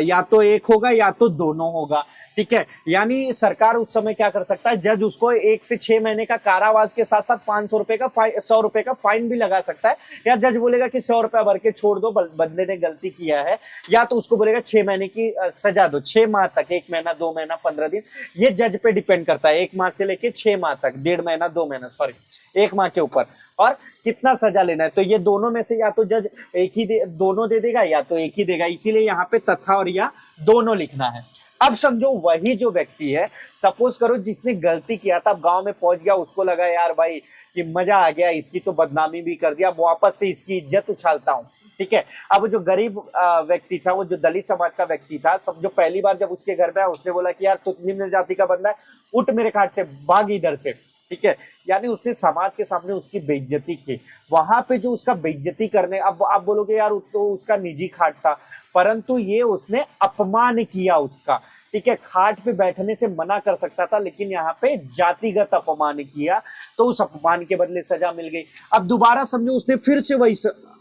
या तो एक होगा या तो दोनों होगा, ठीक है। यानी सरकार उस समय क्या कर सकता है, जज उसको 1 से 6 महीने का कारावास के साथ साथ 500 रुपए का 100 रुपए का फाइन भी लगा सकता है, या जज बोलेगा कि 100 रुपया भर के छोड़ दो, बंदे ने गलती किया है, या तो उसको बोलेगा 6 महीने की सजा दो, 6 माह तक, 1 महीना 2 महीना 15 दिन, ये जज पे डिपेंड करता है, 1 माह से लेके 6 माह तक, 1.5 महीना 2 महीना, सॉरी 1 माह के ऊपर, और कितना सजा लेना है, तो ये दोनों में से या तो जज एक ही दोनों दे देगा या तो एक ही देगा, इसीलिए यहाँ पे तथा और या दोनों लिखना है। अब समझो वही जो व्यक्ति है, सपोज करो जिसने गलती किया था, गांव में पहुंच गया, उसको लगा यार भाई कि मजा आ गया, इसकी तो बदनामी भी कर दिया, वापस से इसकी इज्जत उछालता हूं, ठीक है। अब जो गरीब व्यक्ति था, वो जो दलित समाज का व्यक्ति था, सब जो पहली बार जब उसके घर पे आया, उसने बोला कि यार तू निम्न जाति का बंदा है, उठ मेरे खाट से, भाग इधर से, ठीक है। यानी उसने समाज के सामने उसकी बेइज्जती की, वहां पे जो उसका बेइज्जती करने, अब आप बोलोगे यार तो उसका निजी खाट था, परंतु ये उसने अपमान किया उसका, ठीक है। खाट पे बैठने से मना कर सकता था, लेकिन यहाँ पे जातिगत अपमान किया, तो उस अपमान के बदले सजा मिल गई। अब दोबारा समझो उसने फिर से वही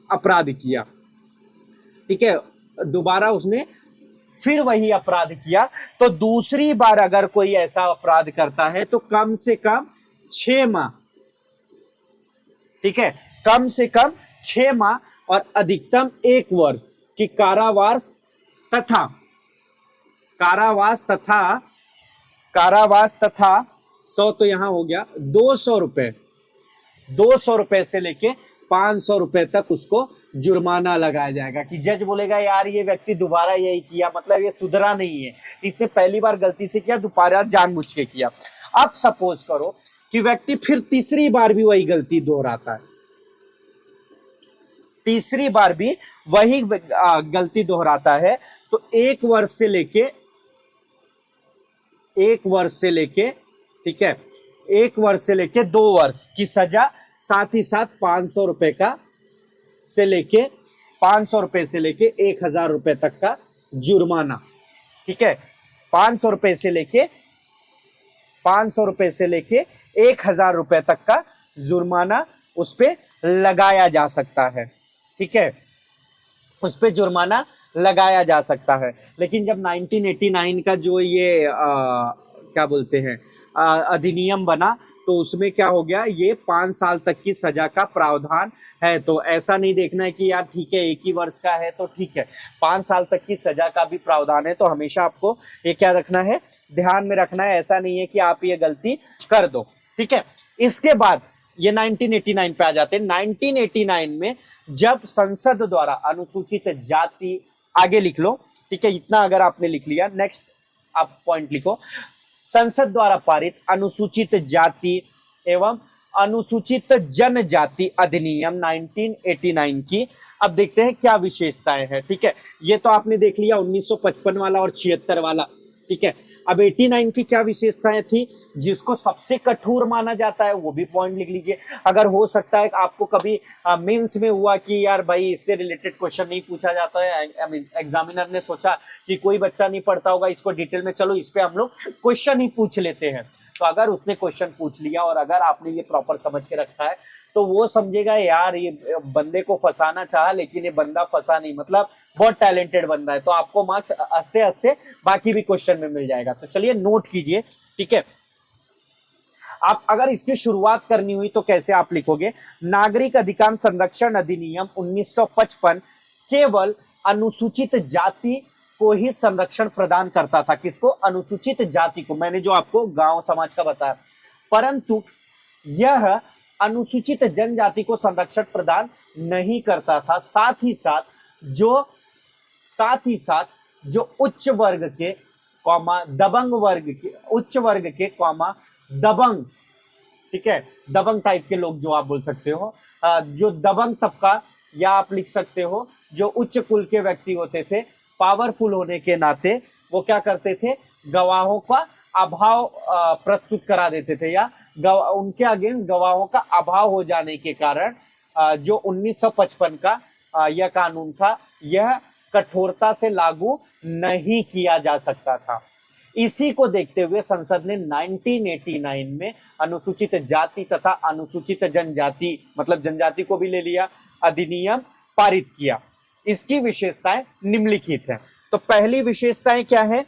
अपराध किया, ठीक है, दोबारा उसने फिर वही अपराध किया, तो दूसरी बार अगर कोई ऐसा अपराध करता है तो कम से कम 6 माह, ठीक है, कम से कम 6 माह और अधिकतम 1 वर्ष की कारावास तथा कारावास तथा 100 तो यहां हो गया, 200 रुपए से लेके 500 रुपए तक उसको जुर्माना लगाया जाएगा, कि जज बोलेगा यार ये व्यक्ति दोबारा यही किया, मतलब ये सुधरा नहीं है, इसने पहली बार गलती से किया, दोबारा जानबूझ के किया। अब सपोज करो कि व्यक्ति फिर तीसरी बार भी वही गलती दोहराता है, तीसरी बार भी वही गलती दोहराता है, तो 1 वर्ष से लेके, ठीक है, 1 वर्ष से लेके 2 वर्ष की सजा, साथ ही साथ 500 रुपए से लेके 1000 रुपए तक का जुर्माना, ठीक है, 500 रुपए से लेके 1000 रुपए तक का जुर्माना उस पे लगाया जा सकता है, ठीक है, उस पे जुर्माना लगाया जा सकता है। लेकिन जब 1989 का जो ये क्या बोलते हैं अधिनियम बना, तो उसमें क्या हो गया, ये 5 साल तक की सजा का प्रावधान है। तो ऐसा नहीं देखना है कि यार ठीक है 1 ही वर्ष का है तो ठीक है, 5 साल तक की सजा का भी प्रावधान है। तो हमेशा आपको ये क्या रखना है, ध्यान में रखना है, ऐसा नहीं है कि आप ये गलती कर दो, ठीक है। इसके बाद ये 1989 पे आ जाते हैं। 1989 में जब संसद द्वारा अनुसूचित जाति, आगे लिख लो, ठीक है, इतना अगर आपने लिख लिया, नेक्स्ट आप पॉइंट लिखो, संसद द्वारा पारित अनुसूचित जाति एवं अनुसूचित जनजाति अधिनियम 1989 की अब देखते हैं क्या विशेषताएं हैं, ठीक है। ये तो आपने देख लिया 1955 वाला और 76 वाला, ठीक है। अब 89 की क्या विशेषताएं थी, जिसको सबसे कठोर माना जाता है, वो भी पॉइंट लिख लीजिए। अगर हो सकता है आपको कभी मेंस में हुआ कि यार भाई इससे रिलेटेड क्वेश्चन नहीं पूछा जाता है, एग्जामिनर ने सोचा कि कोई बच्चा नहीं पढ़ता होगा इसको डिटेल में, चलो इस पे हम लोग क्वेश्चन ही पूछ लेते हैं। तो अगर उसने क्वेश्चन पूछ लिया और अगर आपने ये प्रॉपर समझ के रखा है, तो वो समझेगा यार ये बंदे को फंसाना चाहा लेकिन ये बंदा फंसा नहीं, मतलब बहुत टैलेंटेड बंदा है, तो आपको मार्क्स हंसते हंसते बाकी भी क्वेश्चन में मिल जाएगा। तो चलिए नोट कीजिए, ठीक है। आप अगर इसकी शुरुआत करनी हुई तो कैसे आप लिखोगे, नागरिक अधिकार संरक्षण अधिनियम 1955 केवल अनुसूचित जाति को ही संरक्षण प्रदान करता था। किसको? अनुसूचित जाति को। मैंने जो आपको गांव समाज का बताया, परंतु यह अनुसूचित जनजाति को संरक्षण प्रदान नहीं करता था। साथ ही साथ जो उच्च वर्ग के कॉमा दबंग वर्ग के, उच्च वर्ग के कॉमा दबंग, ठीक है, दबंग टाइप के लोग जो आप बोल सकते हो, जो दबंग तबका, या आप लिख सकते हो जो उच्च कुल के व्यक्ति होते थे, पावरफुल होने के नाते वो क्या करते थे, गवाहों का अभाव प्रस्तुत करा देते थे, या उनके अगेंस्ट गवाहों का अभाव हो जाने के कारण जो 1955 का यह कानून था, यह कठोरता से लागू नहीं किया जा सकता था। इसी को देखते हुए संसद ने 1989 में अनुसूचित जाति तथा अनुसूचित जनजाति, मतलब जनजाति को भी ले लिया, अधिनियम पारित किया। इसकी विशेषताएं निम्नलिखित हैं। तो पहली विशेषताएं क्या है?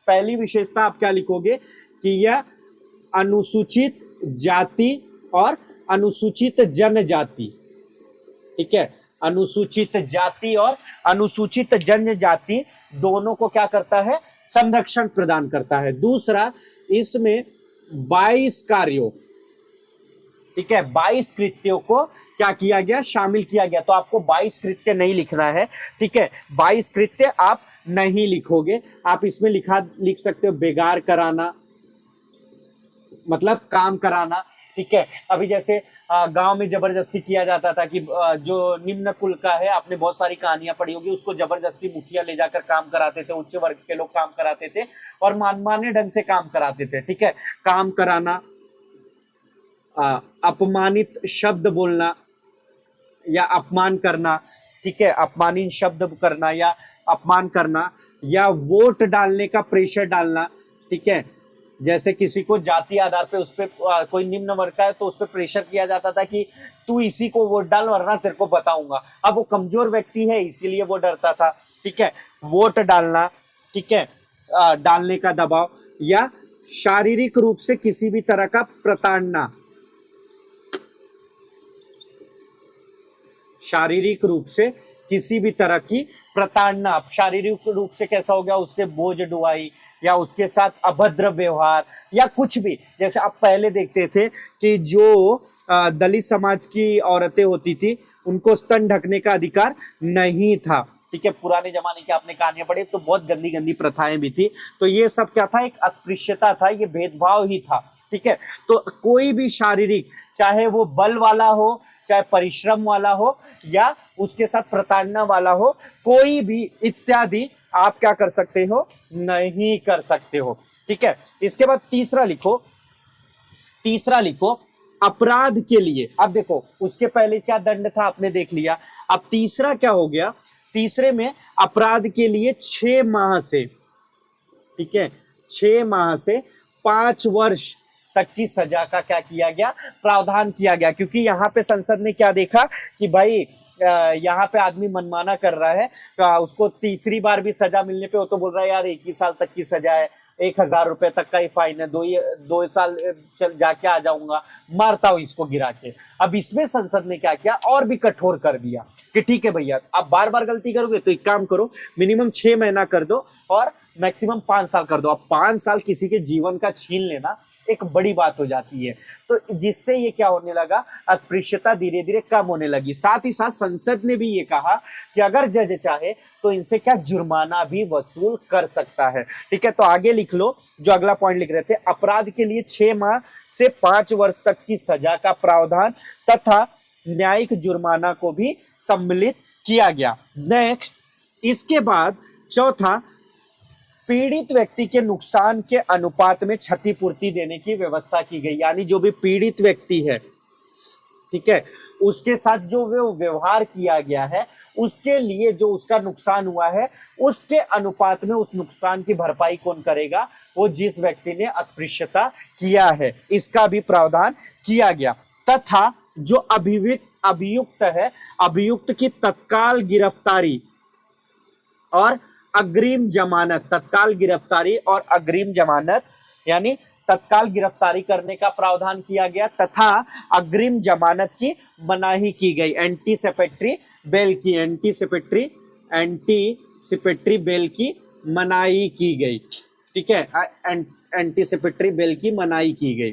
पहली विशेषता आप क्या लिखोगे कि यह अनुसूचित जाति और अनुसूचित जनजाति, ठीक है, अनुसूचित जाति और अनुसूचित जनजाति दोनों को क्या करता है? संरक्षण प्रदान करता है। दूसरा, इसमें 22 कार्यों, ठीक है, 22 कृत्यों को क्या किया गया? शामिल किया गया। तो आपको 22 कृत्य नहीं लिखना है, ठीक है, 22 कृत्य आप नहीं लिखोगे। आप इसमें लिख सकते हो बेगार कराना, मतलब काम कराना, ठीक है। अभी जैसे गांव में जबरदस्ती किया जाता था कि जो निम्न कुल का है, आपने बहुत सारी कहानियां पढ़ी होगी, उसको जबरदस्ती मुखिया ले जाकर काम कराते थे, उच्च वर्ग के लोग काम कराते थे और मनमाने ढंग से काम कराते थे, ठीक है। काम कराना, अपमानित शब्द बोलना या अपमान करना, ठीक है, अपमानित शब्द करना या अपमान करना, या वोट डालने का प्रेशर डालना, ठीक है। जैसे किसी को जाति आधार पे उस पे कोई निम्न वर्ग का है तो उस पे प्रेशर किया जाता था कि तू इसी को वोट डाल वरना तेरे को बताऊंगा। अब वो कमजोर व्यक्ति है इसीलिए वो डरता था, ठीक है। वोट डालना, ठीक है, डालने का दबाव, या शारीरिक रूप से किसी भी तरह का प्रताड़ना, शारीरिक रूप से किसी भी तरह की प्रताड़ना। शारीरिक रूप से कैसा हो गया? उससे बोझ ढुआई या उसके साथ अभद्र व्यवहार या कुछ भी। जैसे आप पहले देखते थे कि जो दलित समाज की औरतें होती थी उनको स्तन ढकने का अधिकार नहीं था, ठीक है। पुराने जमाने की आपने कहानियां पढ़ी तो बहुत गंदी गंदी प्रथाएं भी थी। तो ये सब क्या था? एक अस्पृश्यता था, ये भेदभाव ही था, ठीक है। तो कोई भी शारीरिक, चाहे वो बल वाला हो, चाहे परिश्रम वाला हो, या उसके साथ प्रताड़ना वाला हो, कोई भी इत्यादि आप क्या कर सकते हो? नहीं कर सकते हो, ठीक है। इसके बाद तीसरा लिखो अपराध के लिए। अब देखो उसके पहले क्या दंड था आपने देख लिया, अब तीसरा क्या हो गया? तीसरे में अपराध के लिए 6 माह से, ठीक है, 6 माह से 5 वर्ष तक की सजा का क्या किया गया? प्रावधान किया गया। क्योंकि यहाँ पे संसद ने क्या देखा कि भाई यहाँ पे आदमी मनमाना कर रहा है, तो उसको तीसरी बार भी सजा मिलने पे वो तो बोल रहा है यार 21 साल तक की सजा है, 1000 रुपए तक का ही फाइन है, 2 साल चल जाके आ जाऊंगा, मारता हूं इसको गिरा के। अब इसमें संसद ने क्या किया? और भी कठोर कर दिया कि ठीक है भैया, आप बार बार गलती करोगे तो एक काम करो, मिनिमम 6 महीना कर दो और मैक्सिमम 5 साल कर दो। अब 5 साल किसी के जीवन का छीन लेना एक बड़ी बात हो जाती है। तो जिससे ये क्या होने लगा? अस्पृश्यता धीरे धीरे कम होने लगी। साथ ही साथ संसद ने भी ये कहा कि अगर जज चाहे तो इनसे क्या जुर्माना भी वसूल कर सकता है, ठीक है। तो आगे लिख लो, जो अगला पॉइंट लिख रहे थे, अपराध के लिए 6 माह से 5 वर्ष तक की सजा का प्रावधान तथा न्यायिक जुर्माना को भी सम्मिलित किया गया। नेक्स्ट, इसके बाद चौथा, पीड़ित व्यक्ति के नुकसान के अनुपात में क्षतिपूर्ति देने की व्यवस्था की गई। यानी जो भी पीड़ित व्यक्ति है, ठीक है, उसके साथ जो व्यवहार किया गया है, उसके लिए जो उसका नुकसान हुआ है, उसके अनुपात में उस नुकसान की भरपाई कौन करेगा? वो जिस व्यक्ति ने अस्पृश्यता किया है, इसका भी प्रावधान किया गया। तथा जो अभियुक्त है, अभियुक्त की तत्काल गिरफ्तारी और अग्रिम जमानत, तत्काल गिरफ्तारी और अग्रिम जमानत, यानी तत्काल गिरफ्तारी करने का प्रावधान किया गया तथा अग्रिम जमानत की मनाही की गई, एंटीसिपेटरी बेल की, एंटीसिपेटरी बेल की मनाही की गई। ठीक है, एंटीसिपेटरी बेल की मनाही की गई।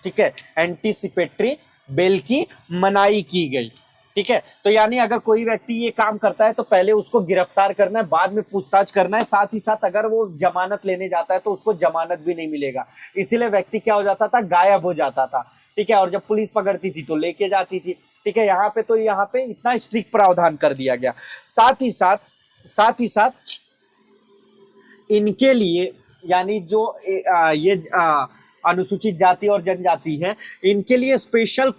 ठीक है, एंटीसिपेटरी बेल की मनाही की गई। ठीक है, तो यानी अगर कोई व्यक्ति ये काम करता है तो पहले उसको गिरफ्तार करना है, बाद में पूछताछ करना है, साथ ही साथ अगर वो जमानत लेने जाता है तो उसको जमानत भी नहीं मिलेगा। इसीलिए व्यक्ति क्या हो जाता था, गायब हो जाता था। ठीक है, और जब पुलिस पकड़ती थी तो लेके जाती थी। ठीक है, यहाँ पे इतना स्ट्रिक्ट प्रावधान कर दिया गया। साथ ही साथ इनके लिए, यानी जो ये अनुसूचित जाति और जनजाति है, इनके लिए स्पेशल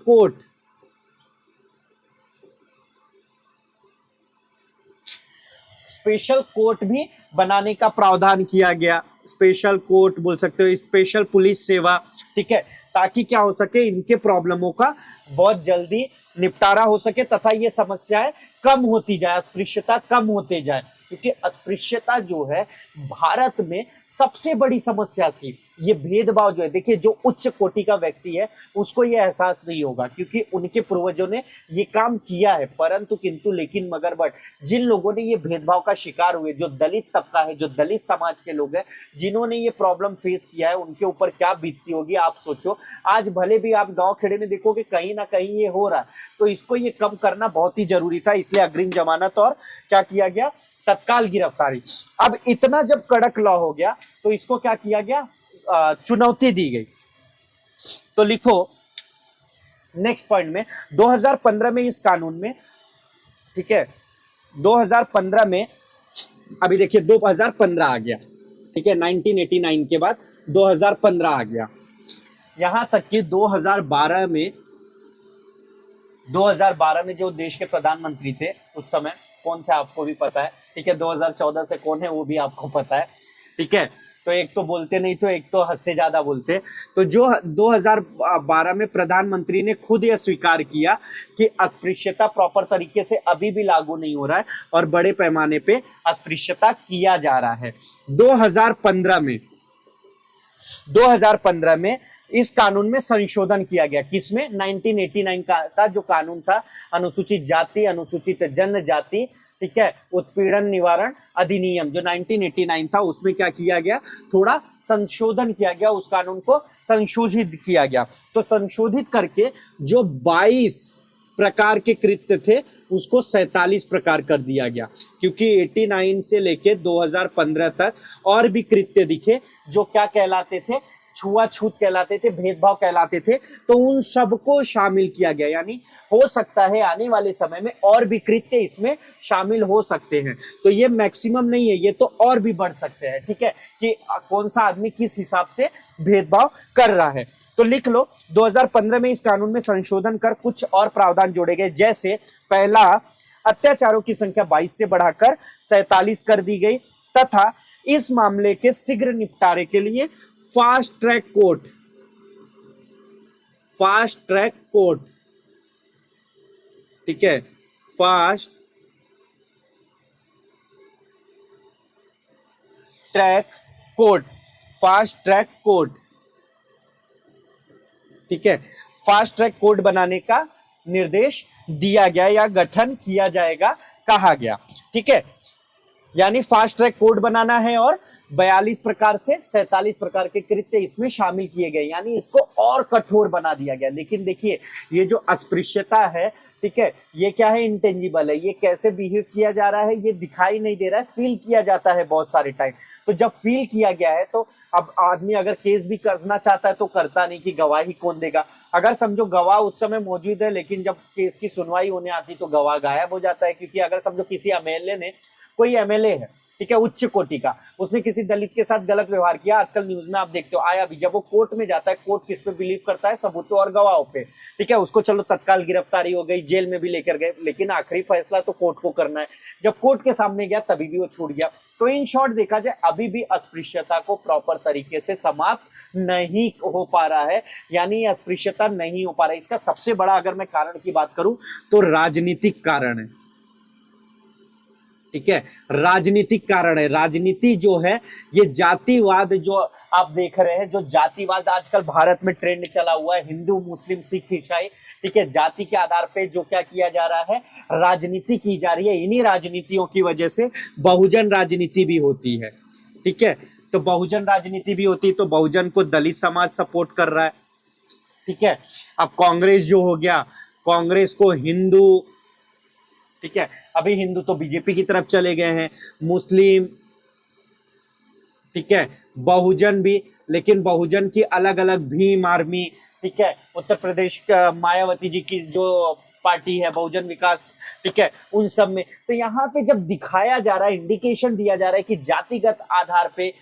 कोर्ट भी बनाने का प्रावधान किया गया। स्पेशल कोर्ट बोल सकते हो, स्पेशल पुलिस सेवा। ठीक है, ताकि क्या हो सके, इनके प्रॉब्लमों का बहुत जल्दी निपटारा हो सके तथा ये समस्याएं कम होती जाए, अस्पृश्यता कम होते जाए। क्योंकि अस्पृश्यता जो है भारत में सबसे बड़ी समस्या थी। ये भेदभाव जो है, देखिए जो उच्च कोटि का व्यक्ति है उसको ये एहसास नहीं होगा क्योंकि उनके पूर्वजों ने ये काम किया है, परंतु किंतु लेकिन मगर बट जिन लोगों ने ये भेदभाव का शिकार हुए, जो दलित तबका है, जो दलित समाज के लोग हैं, जिन्होंने ये प्रॉब्लम फेस किया है, उनके ऊपर क्या बीतती होगी आप सोचो। आज भले भी आप गांव खेड़े में देखोगे कहीं ना कहीं ये हो रहा है, तो इसको ये कम करना बहुत ही जरूरी था। इसलिए अग्रिम जमानत और क्या किया गया, तत्काल गिरफ्तारी। अब इतना जब कड़क लॉ हो गया तो इसको क्या किया गया, चुनौती दी गई। तो लिखो नेक्स्ट पॉइंट में, 2015 में इस कानून में, ठीक है, 2015 में, अभी देखिए 2015 आ गया। ठीक है, 1989 के बाद 2015 आ गया। यहां तक कि 2012 में जो देश के प्रधानमंत्री थे उस समय, कौन थे आपको भी पता है। ठीक है, 2014 से कौन है वो भी आपको पता है। ठीक है, तो एक तो बोलते नहीं तो एक तो हद से ज्यादा बोलते। तो जो 2012 में प्रधानमंत्री ने खुद यह स्वीकार किया कि अस्पृश्यता प्रॉपर तरीके से अभी भी लागू नहीं हो रहा है और बड़े पैमाने पे अस्पृश्यता किया जा रहा है। 2015 में इस कानून में संशोधन किया गया। किसमें, 1989 का जो कानून था, अनुसूचित जाति अनुसूचित जनजाति, ठीक है, उत्पीड़न निवारण अधिनियम, जो 1989 था, उसमें क्या किया गया, थोड़ा संशोधन किया गया, उस कानून को संशोधित किया गया। तो संशोधित करके जो 22 प्रकार के कृत्य थे उसको 47 प्रकार कर दिया गया, क्योंकि 89 से लेके 2015 तक और भी कृत्य दिखे जो क्या कहलाते थे, छुआछूत कहलाते थे, भेदभाव कहलाते थे। तो उन सबको शामिल किया गया, यानी हो सकता है आने वाले समय में और भी कृत्य इसमें शामिल हो सकते हैं। तो ये मैक्सिमम नहीं है, ये तो और भी बढ़ सकते हैं। ठीक है, कि कौन सा आदमी किस हिसाब से भेदभाव कर रहा है। तो लिख लो, 2015 में इस कानून में संशोधन कर कुछ और प्रावधान जोड़े गए। जैसे पहला, अत्याचारों की संख्या 22 से बढ़ाकर 47 कर दी गई तथा इस मामले के शीघ्र निपटारे के लिए फास्ट ट्रैक कोर्ट, ठीक है, फास्ट ट्रैक कोर्ट, ठीक है, फास्ट ट्रैक कोर्ट बनाने का निर्देश दिया गया या गठन किया जाएगा, कहा गया। ठीक है, यानी फास्ट ट्रैक कोर्ट बनाना है और 42 प्रकार से 47 प्रकार के कृत्य इसमें शामिल किए गए, यानी इसको और कठोर बना दिया गया। लेकिन देखिए, ये जो अस्पृश्यता है, ठीक है, ये क्या है, इंटेंजिबल है। ये कैसे बिहेव किया जा रहा है ये दिखाई नहीं दे रहा है, फील किया जाता है बहुत सारे टाइम। तो जब फील किया गया है तो अब आदमी अगर केस भी करना चाहता है तो करता नहीं, कि गवाही कौन देगा। अगर समझो गवाह उस समय मौजूद है, लेकिन जब केस की सुनवाई होने आती तो गवाह गायब हो जाता है। क्योंकि अगर समझो किसी एमएलए ने, कोई एमएलए है, ठीक है, उच्च कोटि का। उसने किसी दलित के साथ गलत व्यवहार किया, आजकल न्यूज में आप देखते हो आया भी, जब वो कोर्ट में जाता है, कोर्ट किस पे बिलीव करता है, सबूतों और गवाहों पे, ठीक है। उसको चलो तत्काल गिरफ्तारी हो गई, जेल में भी लेकर गए, लेकिन आखिरी फैसला तो कोर्ट को करना है। जब कोर्ट के सामने गया तभी भी वो छूट गया। तो इन शॉर्ट देखा जाए अभी भी अस्पृश्यता को प्रॉपर तरीके से समाप्त नहीं हो पा रहा है, यानी अस्पृश्यता नहीं हो पा रहा है। इसका सबसे बड़ा अगर मैं कारण की बात करूं तो राजनीतिक कारण है, ठीक है, राजनीतिक कारण है। राजनीति जो है ये जातिवाद जो आप देख रहे हैं, जो जातिवाद आजकल भारत में ट्रेंड चला हुआ है, हिंदू मुस्लिम सिख ईसाई, ठीक है, जाति के आधार पे जो क्या किया जा रहा है, राजनीति की जा रही है। इन्हीं राजनीतियों की वजह से बहुजन राजनीति भी होती है, ठीक है। तो बहुजन राजनीति भी होती है तो बहुजन को दलित समाज सपोर्ट कर रहा है, ठीक है। अब कांग्रेस जो हो गया, कांग्रेस को हिंदू, ठीक है, अभी हिंदू तो बीजेपी की तरफ चले गए हैं, मुस्लिम, ठीक है, बहुजन भी, लेकिन बहुजन की अलग अलग भीम आर्मी, ठीक है, उत्तर प्रदेश का मायावती जी की जो पार्टी है बहुजन विकास, ठीक है, उन सब में। तो यहाँ पे जब दिखाया जा रहा है, इंडिकेशन दिया जा रहा है कि जातिगत आधार पे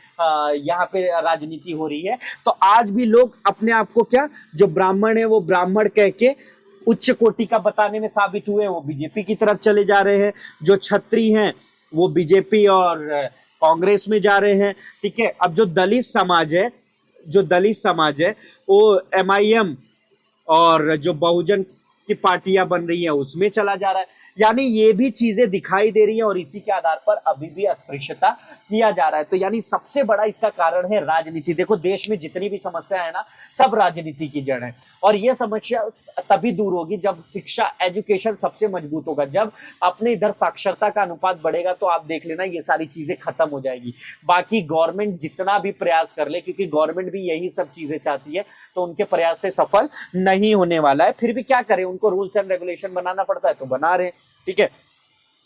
यहाँ पे राजनीति हो रही है, तो आज भी लोग अपने आप को क्या, जो ब्राह्मण है वो ब्राह्मण कह के उच्च कोटि का बताने में साबित हुए, वो बीजेपी की तरफ चले जा रहे हैं। जो क्षत्रिय हैं वो बीजेपी और कांग्रेस में जा रहे हैं, ठीक है। अब जो दलित समाज है, जो दलित समाज है वो एमआईएम और जो बहुजन की पार्टियां बन रही है उसमें चला जा रहा है। यानी ये भी चीजें दिखाई दे रही है और इसी के आधार पर अभी भी अस्पृश्यता किया जा रहा है। तो यानी सबसे बड़ा इसका कारण है राजनीति। देखो देश में जितनी भी समस्या है ना, सब राजनीति की जड़ है, और ये समस्या तभी दूर होगी जब शिक्षा, एजुकेशन सबसे मजबूत होगा। जब अपने इधर साक्षरता का अनुपात बढ़ेगा तो आप देख लेना ये सारी चीजें खत्म हो जाएगी। बाकी गवर्नमेंट जितना भी प्रयास कर ले, क्योंकि गवर्नमेंट भी यही सब चीजें चाहती है, तो उनके प्रयास से सफल नहीं होने वाला है। फिर भी क्या करें, उनको रूल्स एंड रेगुलेशन बनाना पड़ता है तो बना रहे हैं, ठीक है।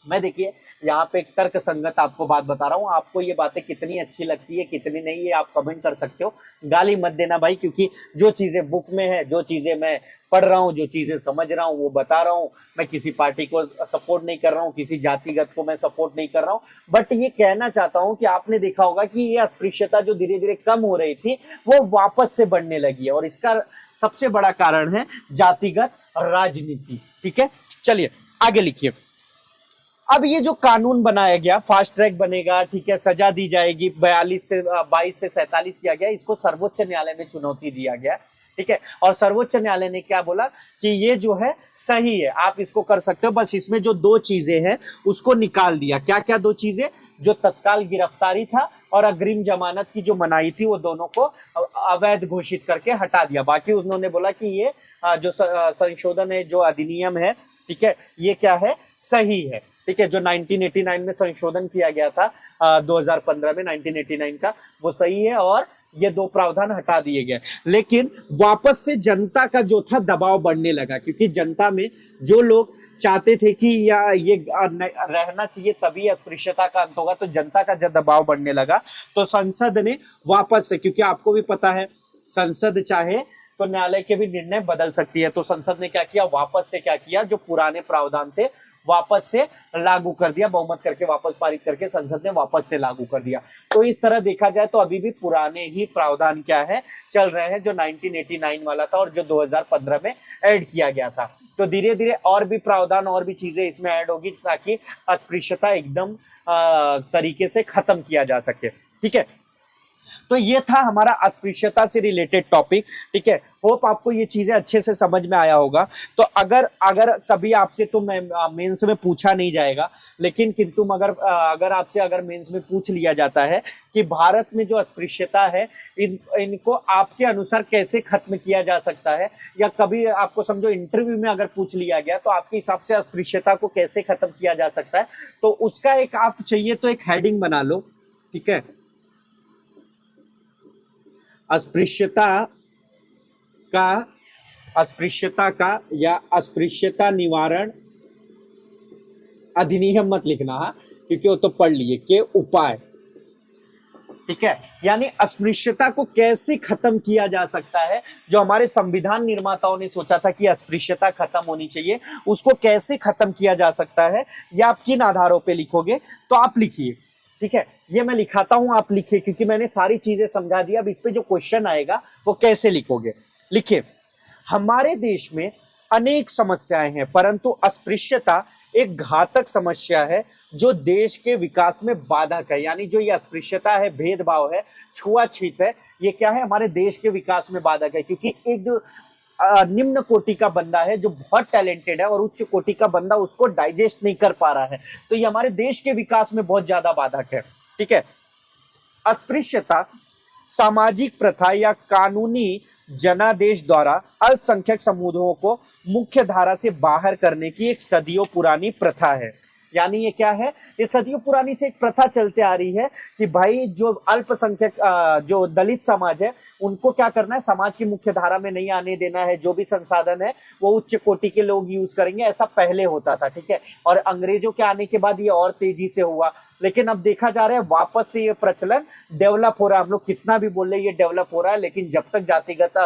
मैं देखिए यहाँ पे एक तर्क संगत आपको बात बता रहा हूँ, आपको ये बातें कितनी अच्छी लगती है कितनी नहीं, ये आप कमेंट कर सकते हो। गाली मत देना भाई, क्योंकि जो चीजें बुक में है, जो चीजें मैं पढ़ रहा हूँ, जो चीजें समझ रहा हूँ वो बता रहा हूँ। मैं किसी पार्टी को सपोर्ट नहीं कर रहा हूँ, किसी जातिगत को मैं सपोर्ट नहीं कर रहा हूँ, बट ये कहना चाहता हूँ कि आपने देखा होगा कि ये अस्पृश्यता जो धीरे धीरे कम हो रही थी वो वापस से बढ़ने लगी है, और इसका सबसे बड़ा कारण है जातिगत राजनीति, ठीक है। चलिए आगे लिखिए। अब ये जो कानून बनाया गया, फास्ट ट्रैक बनेगा, ठीक है, सजा दी जाएगी, 22 से 47 किया गया, इसको सर्वोच्च न्यायालय में चुनौती दिया गया, ठीक है। और सर्वोच्च न्यायालय ने क्या बोला कि ये जो है सही है, आप इसको कर सकते हो, बस इसमें जो दो चीजें हैं उसको निकाल दिया। क्या क्या दो चीजें? जो तत्काल गिरफ्तारी था और अग्रिम जमानत की जो मनाही थी, वो दोनों को अवैध घोषित करके हटा दिया। बाकी उन्होंने बोला कि ये जो संशोधन है, जो अधिनियम है, ठीक है, ये क्या है, सही है, ठीक है। जो 1989 में संशोधन किया गया था 2015 में 1989 का, वो सही है, और ये दो प्रावधान हटा दिए गए। लेकिन वापस से जनता का जो था दबाव बढ़ने लगा, क्योंकि जनता में जो लोग चाहते थे कि या ये रहना चाहिए तभी अस्पृश्यता का अंत होगा, तो जनता का जब दबाव बढ़ने लगा तो संसद ने वापस से, क्योंकि आपको भी पता है संसद चाहे तो न्यायालय के भी निर्णय बदल सकती है, तो संसद ने क्या किया, वापस से क्या किया, जो पुराने प्रावधान थे वापस से लागू कर दिया, बहुमत करके वापस पारित करके संसद ने वापस से लागू कर दिया। तो इस तरह देखा जाए तो अभी भी पुराने ही प्रावधान क्या है, चल रहे हैं, जो 1989 वाला था और जो 2015 में ऐड किया गया था। तो धीरे धीरे और भी प्रावधान, और भी चीजें इसमें ऐड होगी ताकि अस्पृश्यता एकदम तरीके से खत्म किया जा सके, ठीक है। तो ये था हमारा अस्पृश्यता से रिलेटेड टॉपिक, ठीक है। होप आपको ये चीजें अच्छे से समझ में आया होगा। तो अगर कभी आपसे तो मेंस में पूछा नहीं जाएगा, लेकिन किंतु अगर आपसे अगर मेंस में पूछ लिया जाता है कि भारत में जो अस्पृश्यता है इनको आपके अनुसार कैसे खत्म किया जा सकता है, या कभी आपको समझो इंटरव्यू में अगर पूछ लिया गया तो आपके हिसाब से अस्पृश्यता को कैसे खत्म किया जा सकता है, तो उसका एक आप चाहिए तो एक हेडिंग बना लो, ठीक है। अस्पृश्यता का या अस्पृश्यता निवारण अधिनियम मत लिखना, क्योंकि वो तो पढ़ लिए, के उपाय, ठीक है। यानी अस्पृश्यता को कैसे खत्म किया जा सकता है, जो हमारे संविधान निर्माताओं ने सोचा था कि अस्पृश्यता खत्म होनी चाहिए, उसको कैसे खत्म किया जा सकता है, या आप किन आधारों पे लिखोगे तो आप लिखिए, ठीक है, ये मैं लिखाता हूं, आप लिखिए, क्योंकि मैंने सारी चीजें समझा दी। अब इस पे जो क्वेश्चन आएगा वो कैसे लिखोगे, लिखिए। हमारे देश में अनेक समस्याएं हैं, परंतु अस्पृश्यता एक घातक समस्या है जो देश के विकास में बाधक है। यानी जो ये अस्पृश्यता है, भेदभाव है, छुआछूत है, ये क्या है, हमारे देश के विकास में बाधक है। क्योंकि एक जो निम्न कोटि का बंदा है जो बहुत टैलेंटेड है और उच्च कोटि का बंदा उसको डाइजेस्ट नहीं कर पा रहा है, तो ये हमारे देश के विकास में बहुत ज्यादा बाधक है। ठीक है, अस्पृश्यता सामाजिक प्रथा या कानूनी जनादेश द्वारा अल्पसंख्यक समूहों को मुख्य धारा से बाहर करने की एक सदियों पुरानी प्रथा है। यानी ये क्या है, ये सदियों पुरानी से एक प्रथा चलते आ रही है कि भाई जो अल्पसंख्यक जो दलित समाज है उनको क्या करना है, समाज की मुख्य धारा में नहीं आने देना है। जो भी संसाधन है वो उच्च कोटि के लोग यूज करेंगे, ऐसा पहले होता था। ठीक है, और अंग्रेजों के आने के बाद ये और तेजी से हुआ, लेकिन अब देखा जा रहा है वापस से ये प्रचलन डेवलप हो रहा है। हम लोग कितना भी बोले ये डेवलप हो रहा है, लेकिन जब तक जातिगत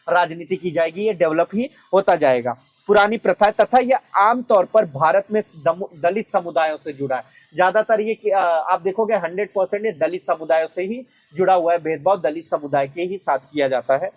राजनीति की जाएगी ये डेवलप ही होता जाएगा। पुरानी प्रथा है तथा यह आमतौर पर भारत में दलित समुदायों से जुड़ा है। ज्यादातर ये आप देखोगे 100% ये दलित समुदायों से ही जुड़ा हुआ है। भेदभाव दलित समुदाय के ही साथ किया जाता है,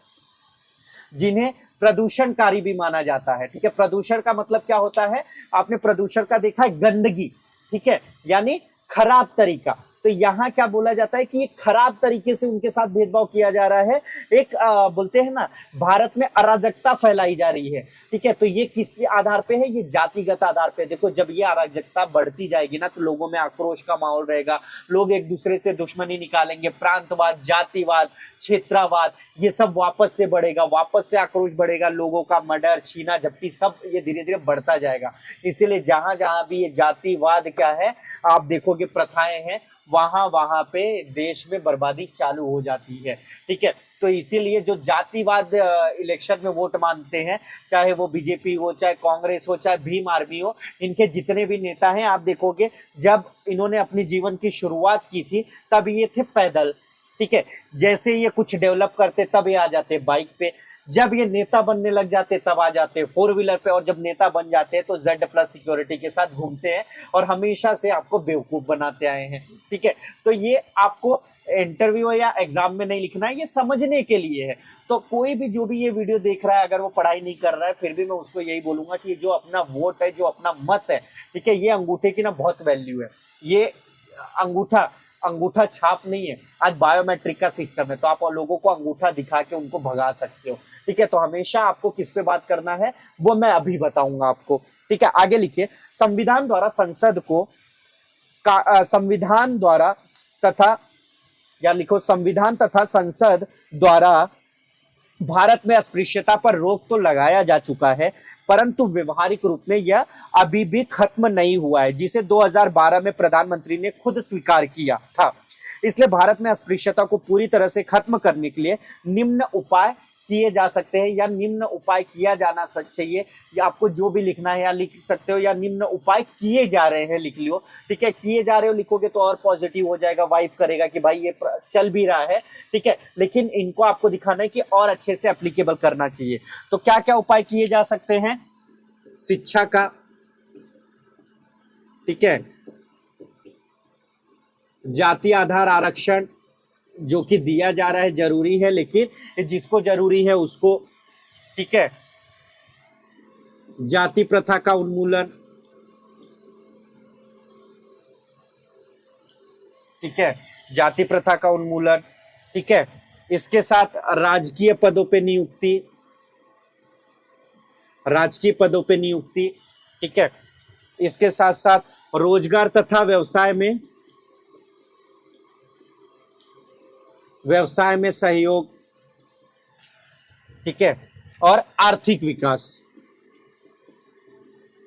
जिन्हें प्रदूषणकारी भी माना जाता है। ठीक है, प्रदूषण का मतलब क्या होता है, आपने प्रदूषण का देखा है, गंदगी। ठीक है, यानी खराब तरीका। तो यहाँ क्या बोला जाता है कि ये खराब तरीके से उनके साथ भेदभाव किया जा रहा है। एक बोलते हैं ना, भारत में अराजकता फैलाई जा रही है। ठीक है, तो ये किस आधार पे है, ये जातिगत आधार पे। देखो जब ये अराजकता बढ़ती जाएगी ना तो लोगों में आक्रोश का माहौल रहेगा, लोग एक दूसरे से दुश्मनी निकालेंगे, प्रांतवाद, जातिवाद, क्षेत्रवाद, ये सब वापस से बढ़ेगा, वापस से आक्रोश बढ़ेगा, लोगों का मर्डर, छीना झपटी सब ये धीरे धीरे बढ़ता जाएगा। इसीलिए जहां जहां भी ये जातिवाद क्या है आप देखोगे प्रथाएं हैं, वहां वहां पे देश में बर्बादी चालू हो जाती है। ठीक है, तो इसीलिए जो जातिवाद इलेक्शन में वोट मांगते हैं, चाहे वो बीजेपी हो, चाहे कांग्रेस हो, चाहे भीम आर्मी हो, इनके जितने भी नेता हैं आप देखोगे जब इन्होंने अपनी जीवन की शुरुआत की थी तब ये थे पैदल। ठीक है, जैसे ये कुछ डेवलप करते तब ये आ जाते बाइक पे, जब ये नेता बनने लग जाते तब आ जाते 4 व्हीलर पे, और जब नेता बन जाते हैं तो Z+ सिक्योरिटी के साथ घूमते हैं और हमेशा से आपको बेवकूफ बनाते आए हैं। ठीक है, तो ये आपको इंटरव्यू या एग्जाम में नहीं लिखना है, ये समझने के लिए है। तो कोई भी जो भी ये वीडियो देख रहा है अगर वो पढ़ाई नहीं कर रहा है, फिर भी मैं उसको यही बोलूंगा कि जो अपना वोट है, जो अपना मत है, ठीक है, ये अंगूठे की ना बहुत वैल्यू है। ये अंगूठा छाप नहीं है, आज बायोमेट्रिक का सिस्टम है, तो आप लोगों को अंगूठा दिखा के उनको भगा सकते हो। ठीक है, तो हमेशा आपको किस पे बात करना है वो मैं अभी बताऊंगा आपको। ठीक है, आगे लिखिए, संविधान द्वारा संसद को संविधान द्वारा तथा, या लिखो संविधान तथा संसद द्वारा भारत में अस्पृश्यता पर रोक तो लगाया जा चुका है, परंतु व्यवहारिक रूप में यह अभी भी खत्म नहीं हुआ है, जिसे 2012 में प्रधानमंत्री ने खुद स्वीकार किया था। इसलिए भारत में अस्पृश्यता को पूरी तरह से खत्म करने के लिए निम्न उपाय किए जा सकते हैं, या निम्न उपाय किया जाना चाहिए, या आपको जो भी लिखना है या लिख सकते हो, या निम्न उपाय किए जा रहे हैं लिख लियो। ठीक है, किए जा रहे हो लिखोगे तो और पॉजिटिव हो जाएगा, वाइब करेगा कि भाई ये चल भी रहा है। ठीक है, लेकिन इनको आपको दिखाना है कि और अच्छे से एप्लीकेबल करना चाहिए। तो क्या क्या उपाय किए जा सकते हैं, शिक्षा का, ठीक है, जाति आधार आरक्षण जो कि दिया जा रहा है जरूरी है, लेकिन जिसको जरूरी है उसको, ठीक है, जाति प्रथा का उन्मूलन, ठीक है, जाति प्रथा का उन्मूलन, ठीक है, इसके साथ राजकीय पदों पे नियुक्ति, राजकीय पदों पे नियुक्ति, ठीक है, इसके साथ साथ रोजगार तथा व्यवसाय में सहयोग, ठीक है, और आर्थिक विकास,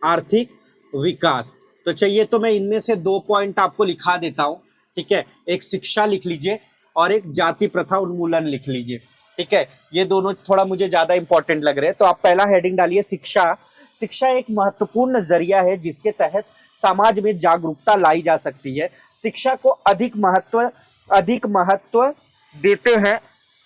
आर्थिक विकास। तो चाहिए तो मैं इनमें से 2 पॉइंट आपको लिखा देता हूं। ठीक है, एक शिक्षा लिख लीजिए और एक जाति प्रथा उन्मूलन लिख लीजिए। ठीक है, ये दोनों थोड़ा मुझे ज्यादा इंपॉर्टेंट लग रहे हैं। तो आप पहला हेडिंग डालिए शिक्षा। शिक्षा एक महत्वपूर्ण जरिया है जिसके तहत समाज में जागरूकता लाई जा सकती है। शिक्षा को अधिक महत्व देते हैं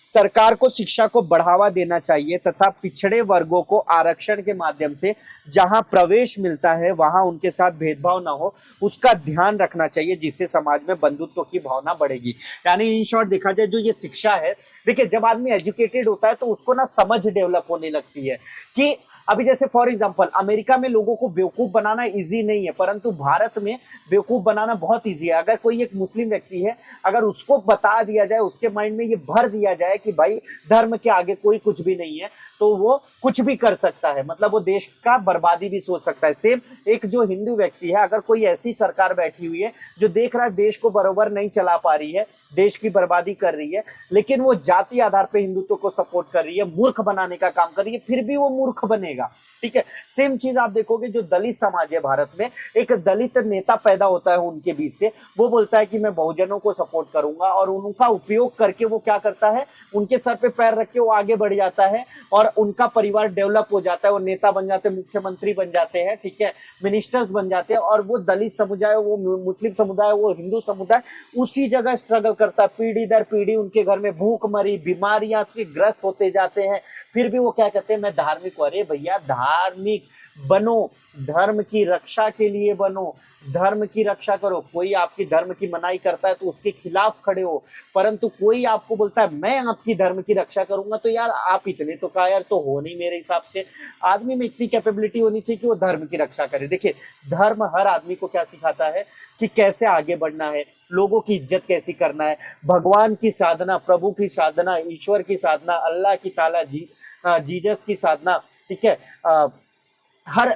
सरकार को शिक्षा को बढ़ावा देना चाहिए तथा पिछड़े वर्गों को आरक्षण के माध्यम से जहां प्रवेश मिलता है वहां उनके साथ भेदभाव ना हो, उसका ध्यान रखना चाहिए, जिससे समाज में बंधुत्व की भावना बढ़ेगी। यानी इन शॉर्ट देखा जाए जो ये शिक्षा है, देखिए जब आदमी एजुकेटेड होता है तो उसको ना समझ डेवलप होने लगती है कि अभी जैसे फॉर एग्जांपल अमेरिका में लोगों को बेवकूफ बनाना इजी नहीं है, परंतु भारत में बेवकूफ बनाना बहुत इजी है। अगर कोई एक मुस्लिम व्यक्ति है, अगर उसको बता दिया जाए, उसके माइंड में ये भर दिया जाए कि भाई धर्म के आगे कोई कुछ भी नहीं है, तो वो कुछ भी कर सकता है, मतलब वो देश का बर्बादी भी सोच सकता है। सेम एक जो हिंदू व्यक्ति है, अगर कोई ऐसी सरकार बैठी हुई है जो देख रहा है देश को बरोबर नहीं चला पा रही है, देश की बर्बादी कर रही है, लेकिन वो जाति आधार पर हिंदुत्व को सपोर्ट कर रही है, मूर्ख बनाने का काम कर रही है, फिर भी वो मूर्ख बनेगा। ठीक है, सेम चीज आप देखोगे जो दलित समाज है भारत में, एक दलित नेता पैदा होता है उनके बीच से, वो बोलता है कि मैं बहुजनों को सपोर्ट करूंगा, और उनका उपयोग करके वो क्या करता है, उनके सर पे पैर रख के वो आगे बढ़ जाता है और उनका परिवार डेवलप हो जाता है, वो नेता बन जाते हैं, मुख्यमंत्री बन जाते हैं, ठीक है, मिनिस्टर्स बन जाते हैं, और वो दलित समुदाय, वो मुस्लिम समुदाय, वो हिंदू समुदाय उसी जगह स्ट्रगल करता है, पीढ़ी दर पीढ़ी उनके घर में भूखमरी बीमारियां से ग्रस्त होते जाते हैं, फिर भी वो क्या कहते हैं, मैं धार्मिक हूं। अरे भैया धार्मिक बनो, धर्म की रक्षा के लिए बनो, धर्म की रक्षा करो। कोई आपकी धर्म की मनाही करता है तो उसके खिलाफ खड़े हो, परंतु कोई आपको बोलता है मैं आपकी धर्म की रक्षा करूंगा, तो यार आप इतने तो कायर तो हो नहीं मेरे हिसाब से। आदमी में इतनी कैपेबिलिटी होनी चाहिए कि वो धर्म की रक्षा करे। देखिए धर्म हर आदमी को क्या सिखाता है कि कैसे आगे बढ़ना है, लोगों की इज्जत कैसी करना है, भगवान की साधना, प्रभु की साधना, ईश्वर की साधना, अल्लाह की ताला जीसस की साधना, ठीक है, हर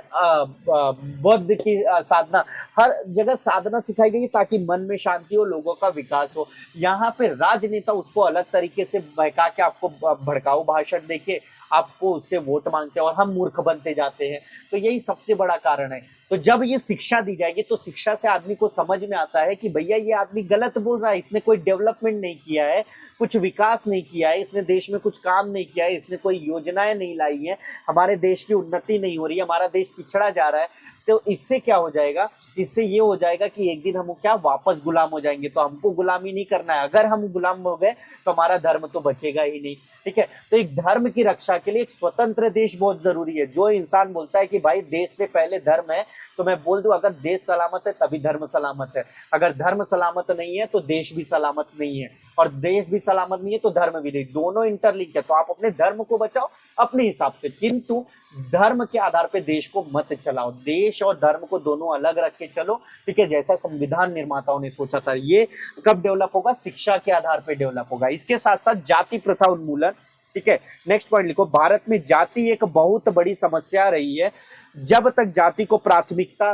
बौद्ध की साधना, हर जगह साधना सिखाई गई ताकि मन में शांति हो, लोगों का विकास हो। यहाँ पे राजनेता उसको अलग तरीके से बहका के आपको भड़काऊ भाषण देके आपको उससे वोट मांगते हैं और हम मूर्ख बनते जाते हैं। तो यही सबसे बड़ा कारण है। तो जब ये शिक्षा दी जाएगी तो शिक्षा से आदमी को समझ में आता है कि भैया ये आदमी गलत बोल रहा है, इसने कोई डेवलपमेंट नहीं किया है, कुछ विकास नहीं किया है, इसने देश में कुछ काम नहीं किया है, इसने कोई योजनाएं नहीं लाई है, हमारे देश की उन्नति नहीं हो रही है, हमारा देश पिछड़ा जा रहा है। तो इससे क्या हो जाएगा, इससे ये हो जाएगा कि एक दिन हम क्या वापस गुलाम हो जाएंगे। तो हमको गुलामी नहीं करना है, अगर हम गुलाम हो गए तो हमारा धर्म तो बचेगा ही नहीं। ठीक है, तो एक धर्म की रक्षा के लिए एक स्वतंत्र देश बहुत जरूरी है। जो इंसान बोलता है कि भाई देश से पहले धर्म है, तो मैं बोल दूं अगर देश सलामत है तभी धर्म सलामत है, अगर धर्म सलामत नहीं है तो देश भी सलामत नहीं है, और देश भी सलामत नहीं है तो धर्म भी नहीं, दोनों इंटरलिंक है। तो आप अपने धर्म को बचाओ अपने हिसाब से, किंतु धर्म के आधार पे देश को मत चलाओ, देश और धर्म को दोनों अलग रख के चलो। ठीक है, जैसा संविधान निर्माताओं ने सोचा था। ये कब डेवलप होगा, शिक्षा के आधार पे डेवलप होगा। इसके साथ साथ जाति प्रथा उन्मूलन। ठीक है, नेक्स्ट पॉइंट लिखो, भारत में जाति एक बहुत बड़ी समस्या रही है। जब तक जाति को प्राथमिकता,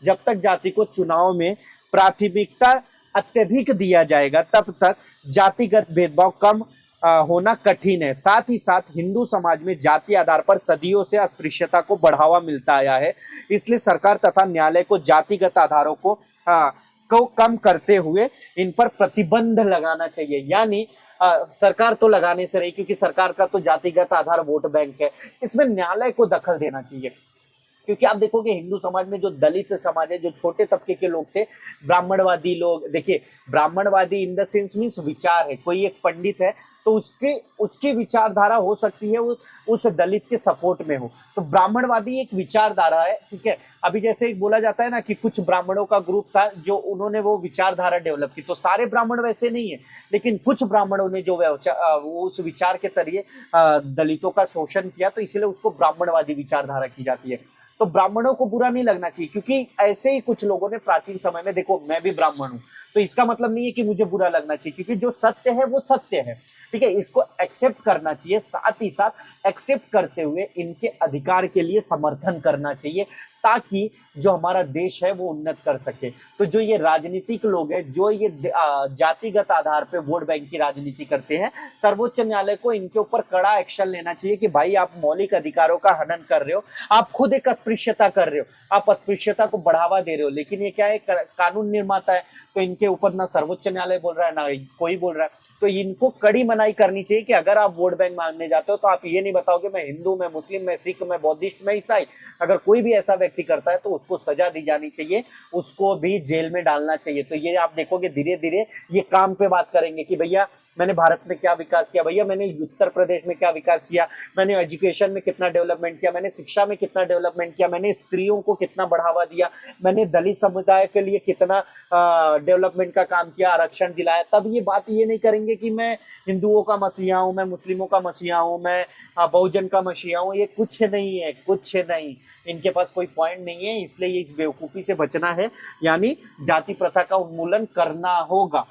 जब तक जाति को चुनाव में प्राथमिकता अत्यधिक दिया जाएगा तब तक जातिगत भेदभाव कम होना कठिन है। साथ ही साथ हिंदू समाज में जाति आधार पर सदियों से अस्पृश्यता को बढ़ावा मिलता आया है। इसलिए सरकार तथा न्यायालय को जातिगत आधारों को कम करते हुए इन पर प्रतिबंध लगाना चाहिए। यानी सरकार तो लगाने से रही, क्योंकि सरकार का तो जातिगत आधार वोट बैंक है, इसमें न्यायालय को दखल देना चाहिए। क्योंकि आप देखोगे हिंदू समाज में जो दलित समाज है, जो छोटे तबके के लोग थे, ब्राह्मणवादी लोग, देखिए ब्राह्मणवादी इन द सेंस मींस विचार है, कोई एक पंडित है तो उसकी विचारधारा हो सकती है वो उस दलित के सपोर्ट में हो, तो ब्राह्मणवादी एक विचारधारा है। ठीक है, अभी जैसे बोला जाता है ना कि कुछ ब्राह्मणों का ग्रुप था जो उन्होंने वो विचारधारा डेवलप की, तो सारे ब्राह्मण वैसे नहीं है, लेकिन कुछ ब्राह्मणों ने जो वो उस विचार के जरिए दलितों का शोषण किया, तो इसलिए उसको ब्राह्मणवादी विचारधारा की जाती है। तो ब्राह्मणों को बुरा नहीं लगना चाहिए, क्योंकि ऐसे ही कुछ लोगों ने प्राचीन समय में, देखो मैं भी ब्राह्मण हूं, तो इसका मतलब नहीं है कि मुझे बुरा लगना चाहिए, क्योंकि जो सत्य है वो सत्य है। ठीक है, इसको एक्सेप्ट करना चाहिए, साथ ही साथ एक्सेप्ट करते हुए इनके अधिकार के लिए समर्थन करना चाहिए, ताकि जो हमारा देश है वो उन्नत कर सके। तो जो ये राजनीतिक लोग हैं, जो ये जातिगत आधार पे वोट बैंक की राजनीति करते हैं, सर्वोच्च न्यायालय को इनके ऊपर कड़ा एक्शन लेना चाहिए कि भाई आप मौलिक अधिकारों का हनन कर रहे हो, आप खुद एक अस्पृश्यता कर रहे हो, आप अस्पृश्यता को बढ़ावा दे रहे हो, लेकिन ये क्या है, कानून निर्माता है, तो इनके ऊपर ना सर्वोच्च न्यायालय बोल रहा है ना कोई बोल रहा है। तो इनको कड़ी मनाही करनी चाहिए कि अगर आप वोट बैंक मांगने जाते हो तो आप ये नहीं बताओगे मैं हिंदू, मैं मुस्लिम, मैं सिख, मैं बौद्धिस्ट, मैं ईसाई। अगर कोई भी ऐसा व्यक्ति करता है तो उसको सजा दी जानी चाहिए, उसको भी जेल में डालना चाहिए। तो ये आप देखोगे धीरे धीरे ये काम पे बात करेंगे कि भैया मैंने भारत में क्या विकास किया, भैया मैंने उत्तर प्रदेश में क्या विकास किया, मैंने एजुकेशन में कितना डेवलपमेंट किया, मैंने शिक्षा में कितना डेवलपमेंट किया, मैंने स्त्रियों को कितना बढ़ावा दिया, मैंने दलित समुदाय के लिए कितना डेवलपमेंट का काम किया, आरक्षण दिलाया। तब ये बात ये नहीं करेंगे कि मैं हिंदुओं का मसीहा हूं, मैं मुस्लिमों का मसीहा हूं, मैं बहुजन का मसीहा हूं। ये कुछ नहीं है, कुछ नहीं, इनके पास कोई पॉइंट नहीं है। इसलिए इस बेवकूफी से बचना है, यानी जाति प्रथा का उन्मूलन करना होगा।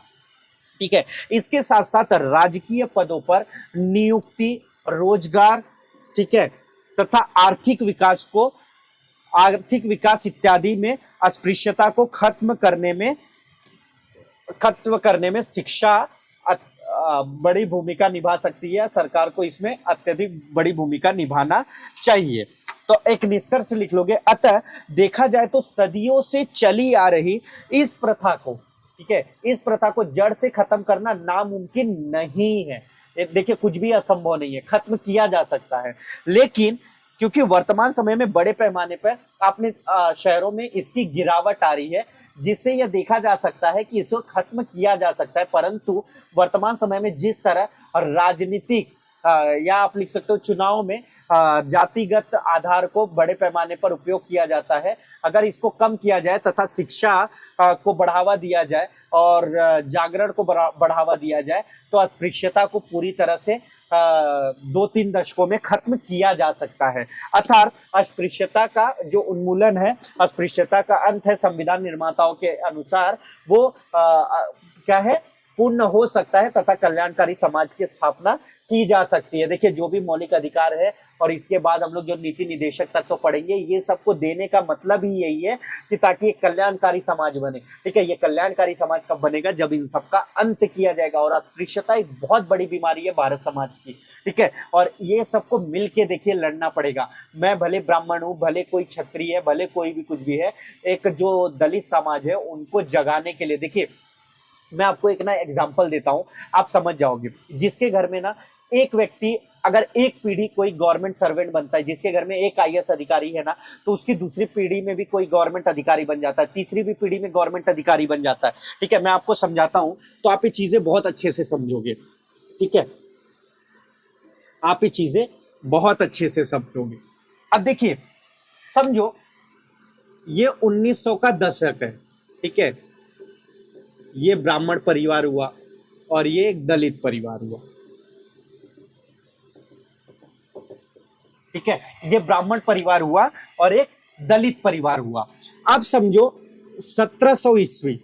ठीक है, इसके साथ साथ राजकीय पदों पर नियुक्ति, रोजगार, ठीक है, तथा आर्थिक विकास इत्यादि में अस्पृश्यता को खत्म करने में शिक्षा बड़ी भूमिका निभा सकती है। सरकार को इसमें अत्यधिक बड़ी भूमिका निभाना चाहिए। तो एक निष्कर्ष लिख लोगे, अतः देखा जाए तो सदियों से चली आ रही इस प्रथा को, ठीक है, इस प्रथा को जड़ से खत्म करना नामुमकिन नहीं है। देखिए कुछ भी असंभव नहीं है, खत्म किया जा सकता है, लेकिन क्योंकि वर्तमान समय में बड़े पैमाने पर आपने शहरों में इसकी गिरावट आ रही है, जिससे यह देखा जा सकता है कि इसको खत्म किया जा सकता है। परंतु वर्तमान समय में जिस तरह राजनीतिक या आप लिख सकते हो चुनाव में जातिगत आधार को बड़े पैमाने पर उपयोग किया जाता है, अगर इसको कम किया जाए तथा शिक्षा को बढ़ावा दिया जाए और जागरण को बढ़ावा दिया जाए तो अस्पृश्यता को पूरी तरह से 2-3 दशकों में खत्म किया जा सकता है। अर्थात अस्पृश्यता का जो उन्मूलन है, अस्पृश्यता का अंत है, संविधान निर्माताओं के अनुसार वो क्या है, पूर्ण हो सकता है तथा कल्याणकारी समाज की स्थापना की जा सकती है। देखिए जो भी मौलिक अधिकार है और इसके बाद हम लोग जो नीति निदेशक तत्व पढ़ेंगे, ये सबको देने का मतलब ही यही है कि ताकि एक कल्याणकारी समाज बने। ठीक है, ये कल्याणकारी समाज कब बनेगा, जब इन सबका अंत किया जाएगा। और अस्पृश्यता एक बहुत बड़ी बीमारी है भारत समाज की, ठीक है, और ये सबको मिलके देखिए लड़ना पड़ेगा। मैं भले ब्राह्मण हूँ, भले कोई क्षत्रिय है, भले कोई भी कुछ भी है, एक जो दलित समाज है उनको जगाने के लिए, देखिए मैं आपको एक ना एग्जांपल देता हूं, आप समझ जाओगे। जिसके घर में ना एक व्यक्ति अगर एक पीढ़ी कोई गवर्नमेंट सर्वेंट बनता है, जिसके घर में एक आईएएस अधिकारी है ना, तो उसकी दूसरी पीढ़ी में भी कोई गवर्नमेंट अधिकारी बन जाता है, तीसरी भी पीढ़ी में गवर्नमेंट अधिकारी बन जाता है। ठीक है, मैं आपको समझाता हूं तो आप ये चीजें बहुत अच्छे से समझोगे। ठीक है, आप ये चीजें बहुत अच्छे से समझोगे। अब देखिए समझो, ये 1900 का दशक है, ठीक है, ये ब्राह्मण परिवार हुआ और ये एक दलित परिवार हुआ। ठीक है, ये ब्राह्मण परिवार हुआ और एक दलित परिवार हुआ। अब समझो 1700 ईस्वी,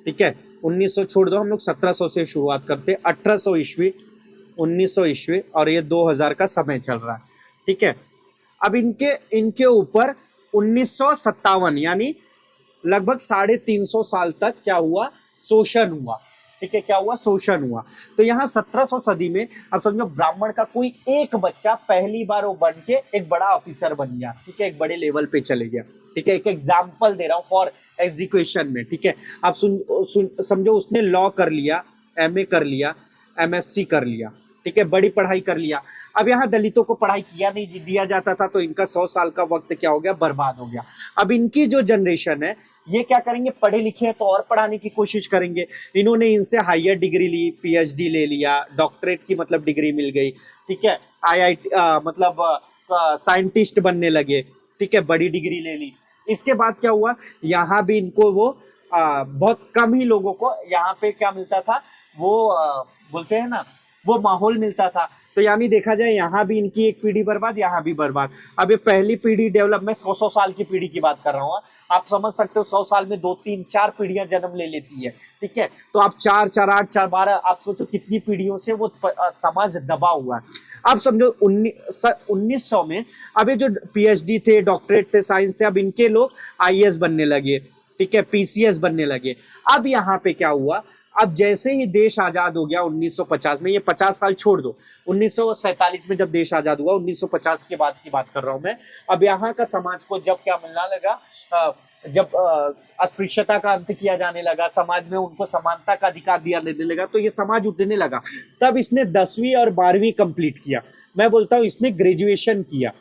ठीक है, 1900 छोड़ दो, हम लोग 1700 से शुरुआत करते हैं, 1800 ईस्वी, 1900 ईस्वी और ये 2000 का समय चल रहा है। ठीक है, अब इनके ऊपर 1957 यानी लगभग 350 साल तक क्या हुआ, शोषण हुआ। ठीक है, क्या हुआ, शोषण हुआ। तो यहाँ 1700 सदी में अब समझो ब्राह्मण का कोई एक बच्चा पहली बार वो बन के एक बड़ा ऑफिसर बन गया। ठीक है, एक बड़े लेवल पे चले गया। ठीक है, एक एग्जाम्पल दे रहा हूँ फॉर एग्जीक्यूशन में। ठीक है, आप समझो उसने लॉ कर लिया, एमए कर लिया, एमएससी कर लिया, ठीक है, बड़ी पढ़ाई कर लिया। अब यहाँ दलितों को पढ़ाई किया नहीं दिया जाता था, तो इनका 100 साल का वक्त क्या हो गया, बर्बाद हो गया। अब इनकी जो जनरेशन है ये क्या करेंगे, पढ़े लिखे हैं तो और पढ़ाने की कोशिश करेंगे। इन्होंने इनसे हायर डिग्री ली, पीएचडी ले लिया, डॉक्टरेट की मतलब डिग्री मिल गई। ठीक है, आईआईटी मतलब साइंटिस्ट बनने लगे। ठीक है, बड़ी डिग्री ले ली। इसके बाद क्या हुआ, यहाँ भी इनको वो बहुत कम ही लोगों को यहाँ पे क्या मिलता था, वो बोलते हैं ना, वो माहौल मिलता था। तो यानी देखा जाए यहाँ भी इनकी एक पीढ़ी बर्बाद, यहाँ भी बर्बाद। अब ये पहली पीढ़ी डेवलप, मैं 100 साल की पीढ़ी की बात कर रहा हूँ। आप समझ सकते हो 100 साल में 2, 3, 4 पीढ़ियां जन्म ले लेती है। ठीक है, तो आप 4, 4, 8, 4, 12, आप सोचो कितनी पीढ़ियों से वो समाज दबा हुआ है। आप समझो 1900 में अब ये जो पीएचडी थे, डॉक्टरेट थे, साइंस थे, अब इनके लोग आईएएस बनने लगे। ठीक है, पीसीएस बनने लगे। अब यहाँ पे क्या हुआ, अब जैसे ही देश आजाद हो गया 1950 में, ये 50 साल छोड़ दो, 1947 में जब देश आजाद हुआ, 1950 के बाद की बात कर रहा हूं मैं। अब यहाँ का समाज को जब क्या मिलने लगा, जब अस्पृश्यता का अंत किया जाने लगा, समाज में उनको समानता का अधिकार दिया देने लगा, तो ये समाज उठने लगा। तब इसने 10वीं और 12वीं कंप्लीट किया। मैं बोलता हूं इसने ग्रेजुएशन किया।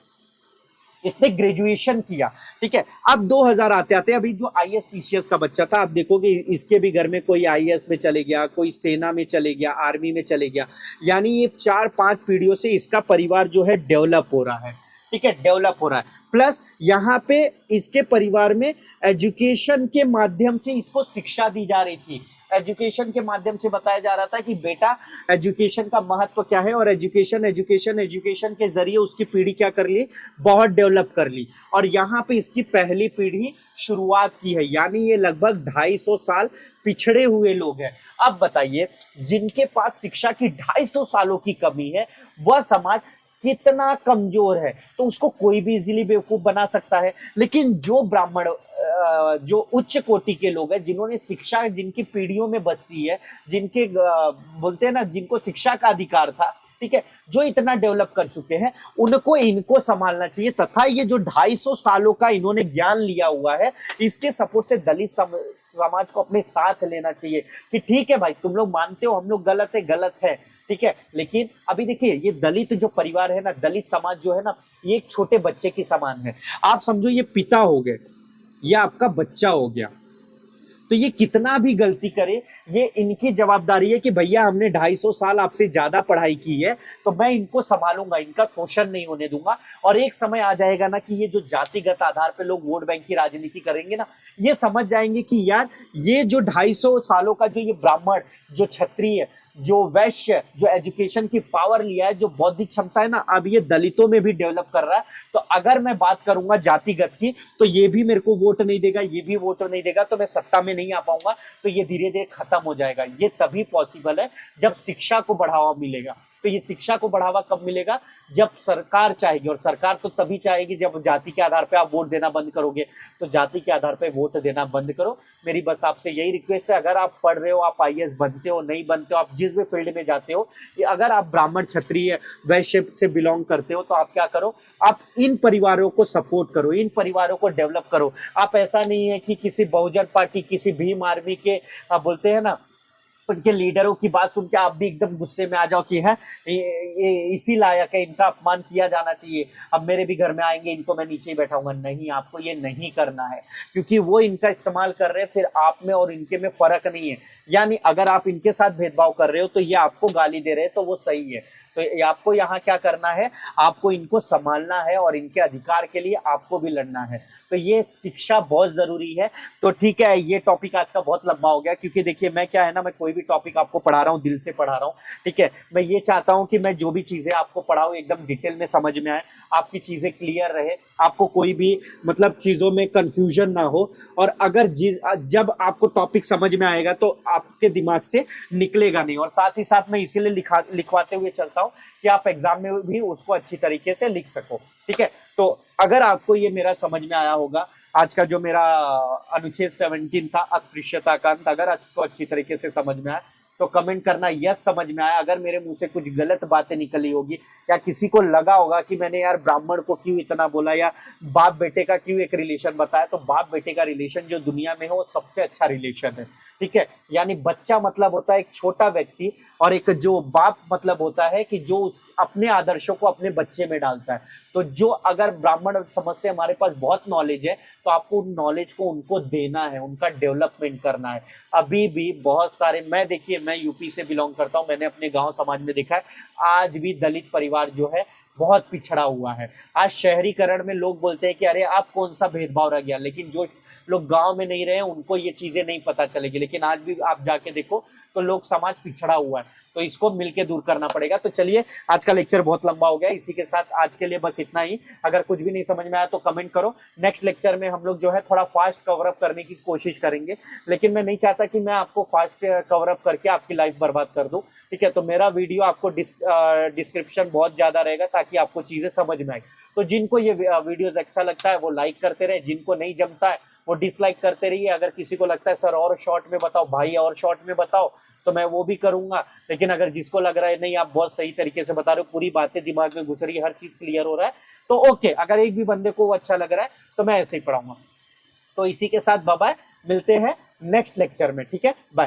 इसने ग्रेजुएशन किया, ठीक है। अब 2000 आते आते अभी जो आईएएस पीसीएस का बच्चा था, आप देखोगे इसके भी घर में कोई आईएएस में चले गया, कोई सेना में चले गया, आर्मी में चले गया, यानी ये 4-5 पीढ़ियों से इसका परिवार जो है डेवलप हो रहा है, ठीक है, डेवलप हो रहा है। प्लस यहाँ पे इसके परिवार में एजुकेशन के माध्यम से इसको शिक्षा दी जा रही थी, एजुकेशन के माध्यम से बताया जा रहा था कि बेटा एजुकेशन का महत्व क्या है, और एजुकेशन एजुकेशन एजुकेशन के जरिए उसकी पीढ़ी क्या कर ली, बहुत डेवलप कर ली। और यहाँ पे इसकी पहली पीढ़ी शुरुआत की है, यानी ये लगभग 250 साल पिछड़े हुए लोग हैं। अब बताइए, जिनके पास शिक्षा की 250 सालों की कमी है, वह समाज कितना कमजोर है, तो उसको कोई भी इजीली बेवकूफ बना सकता है। लेकिन जो ब्राह्मण, जो उच्च कोटि के लोग हैं, जिन्होंने शिक्षा, जिनकी पीढ़ियों में बसती है, जिनके बोलते हैं ना, जिनको शिक्षा का अधिकार था, ठीक है, जो इतना डेवलप कर चुके हैं, उनको इनको संभालना चाहिए। तथा ये जो 250 सालों का इन्होंने ज्ञान लिया हुआ है, इसके सपोर्ट से दलित समाज को अपने साथ लेना चाहिए कि ठीक है भाई, तुम लोग मानते हो हम लोग गलत है, ठीक है। लेकिन अभी देखिए, ये दलित जो परिवार है ना, दलित समाज जो है ना, ये एक छोटे बच्चे की समान है। आप समझो ये पिता हो गए, ये आपका बच्चा हो गया, तो ये कितना भी गलती करे, ये इनकी जवाबदारी है कि भैया हमने 250 साल आपसे ज्यादा पढ़ाई की है, तो मैं इनको संभालूंगा, इनका शोषण नहीं होने दूंगा। और एक समय आ जाएगा ना कि ये जो जातिगत आधार पे लोग वोट बैंक की राजनीति करेंगे ना, ये समझ जाएंगे कि यार ये जो 250 सालों का जो ये ब्राह्मण, जो क्षत्रिय, जो वैश्य, जो एजुकेशन की पावर लिया है, जो बौद्धिक क्षमता है ना, अब ये दलितों में भी डेवलप कर रहा है। तो अगर मैं बात करूंगा जातिगत की, तो ये भी मेरे को वोट नहीं देगा, ये भी वोट नहीं देगा, तो मैं सत्ता में नहीं आ पाऊंगा। तो ये धीरे धीरे खत्म हो जाएगा। ये तभी पॉसिबल है जब शिक्षा को बढ़ावा मिलेगा। तो ये शिक्षा को बढ़ावा कब मिलेगा, जब सरकार चाहेगी, और सरकार तो तभी चाहेगी जब जाति के आधार पे आप वोट देना बंद करोगे। तो जाति के आधार पे वोट देना बंद करो। मेरी बस आपसे यही रिक्वेस्ट है, अगर आप पढ़ रहे हो, आप आईएएस बनते हो, नहीं बनते हो, आप जिस भी फील्ड में जाते हो, अगर आप ब्राह्मण, क्षत्रिय, वैश्य से बिलोंग करते हो, तो आप क्या करो, आप इन परिवारों को सपोर्ट करो, इन परिवारों को डेवलप करो। आप ऐसा नहीं है कि किसी बहुजन पार्टी, किसी भीम आर्मी के बोलते हैं ना, उनके लीडरों की बात सुन के आप भी एकदम गुस्से में आ जाओ कि है ये इसी लायक है, इनका अपमान किया जाना चाहिए, अब मेरे भी घर में आएंगे, इनको मैं नीचे ही बैठाऊंगा। नहीं, आपको ये नहीं करना है, क्योंकि वो इनका इस्तेमाल कर रहे हैं, फिर आप में और इनके में फर्क नहीं है। यानी अगर आप इनके साथ भेदभाव कर रहे हो, तो ये आपको गाली दे रहे हैं, तो वो सही है। तो आपको यहाँ क्या करना है, आपको इनको संभालना है, और इनके अधिकार के लिए आपको भी लड़ना है। तो ये शिक्षा बहुत जरूरी है। तो ठीक है, ये टॉपिक आज का बहुत लंबा हो गया, क्योंकि देखिए मैं क्या है ना, मैं कोई भी टॉपिक आपको पढ़ा रहा हूँ, दिल से पढ़ा रहा हूँ, ठीक है। मैं ये चाहता हूँ कि मैं जो भी चीजें आपको पढ़ाऊँ एकदम डिटेल में समझ में आए, आपकी चीजें क्लियर रहे, आपको कोई भी मतलब चीजों में कंफ्यूजन ना हो। और अगर जब आपको टॉपिक समझ में आएगा, तो आपके दिमाग से निकलेगा नहीं। और साथ ही साथ मैं इसीलिए लिखवाते हुए चलता हूँ कि आप एग्जाम में भी उसको अच्छी तरीके से लिख सको, ठीक है। तो अगर आपको ये मेरा समझ में आया होगा, आज का जो मेरा अनुच्छेद 17 था, अस्पृश्यता का अंत, अगर आपको अच्छी तरीके से समझ में आया, तो कमेंट करना यस समझ में आया। अगर मेरे मुंह से कुछ गलत बातें निकली होगी, या किसी को लगा होगा कि मैंने यार ब्राह्मण को क्यों इतना बोला, या बाप बेटे का क्यों एक रिलेशन बताया, तो बाप बेटे का रिलेशन जो दुनिया में है, वो सबसे अच्छा रिलेशन है, ठीक है। यानी बच्चा मतलब होता है एक छोटा व्यक्ति, और एक जो बाप मतलब होता है कि जो अपने आदर्शों को अपने बच्चे में डालता है। तो जो अगर ब्राह्मण समझते हैं हमारे पास बहुत नॉलेज है, तो आपको उन नॉलेज को उनको देना है, उनका डेवलपमेंट करना है। अभी भी बहुत सारे, मैं देखिए, मैं यूपी से बिलोंग करता हूँ, मैंने अपने गांव समाज में देखा है, आज भी दलित परिवार जो है बहुत पिछड़ा हुआ है। आज शहरीकरण में लोग बोलते हैं कि अरे आप कौन सा भेदभाव रह गया, लेकिन जो लोग गांव में नहीं रहे, उनको ये चीजें नहीं पता चलेगी। लेकिन आज भी आप जाके देखो, तो लोग समाज पिछड़ा हुआ है, तो इसको मिलके दूर करना पड़ेगा। तो चलिए, आज का लेक्चर बहुत लंबा हो गया, इसी के साथ आज के लिए बस इतना ही। अगर कुछ भी नहीं समझ में आया तो कमेंट करो। नेक्स्ट लेक्चर में हम लोग जो है थोड़ा फास्ट कवर अप करने की कोशिश करेंगे, लेकिन मैं नहीं चाहता कि मैं आपको फास्ट कवर अप करके आपकी लाइफ बर्बाद कर दूं, ठीक है। तो मेरा वीडियो आपको डिस्क्रिप्शन बहुत ज्यादा रहेगा, ताकि आपको चीजें समझ में आए। तो जिनको ये वीडियोस अच्छा लगता है वो लाइक करते रहे, जिनको नहीं जमता है वो डिसलाइक करते रहिए। अगर किसी को लगता है सर और शॉर्ट में बताओ भाई, और शॉर्ट में बताओ, तो मैं वो भी करूंगा। लेकिन अगर जिसको लग रहा है नहीं आप बहुत सही तरीके से बता रहे हो, पूरी बातें दिमाग में घुस रही है, हर चीज क्लियर हो रहा है, तो ओके। अगर एक भी बंदे को अच्छा लग रहा है तो मैं ऐसे ही पढ़ाऊंगा। तो इसी के साथ बाय बाय, मिलते हैं नेक्स्ट लेक्चर में, ठीक है, बाय।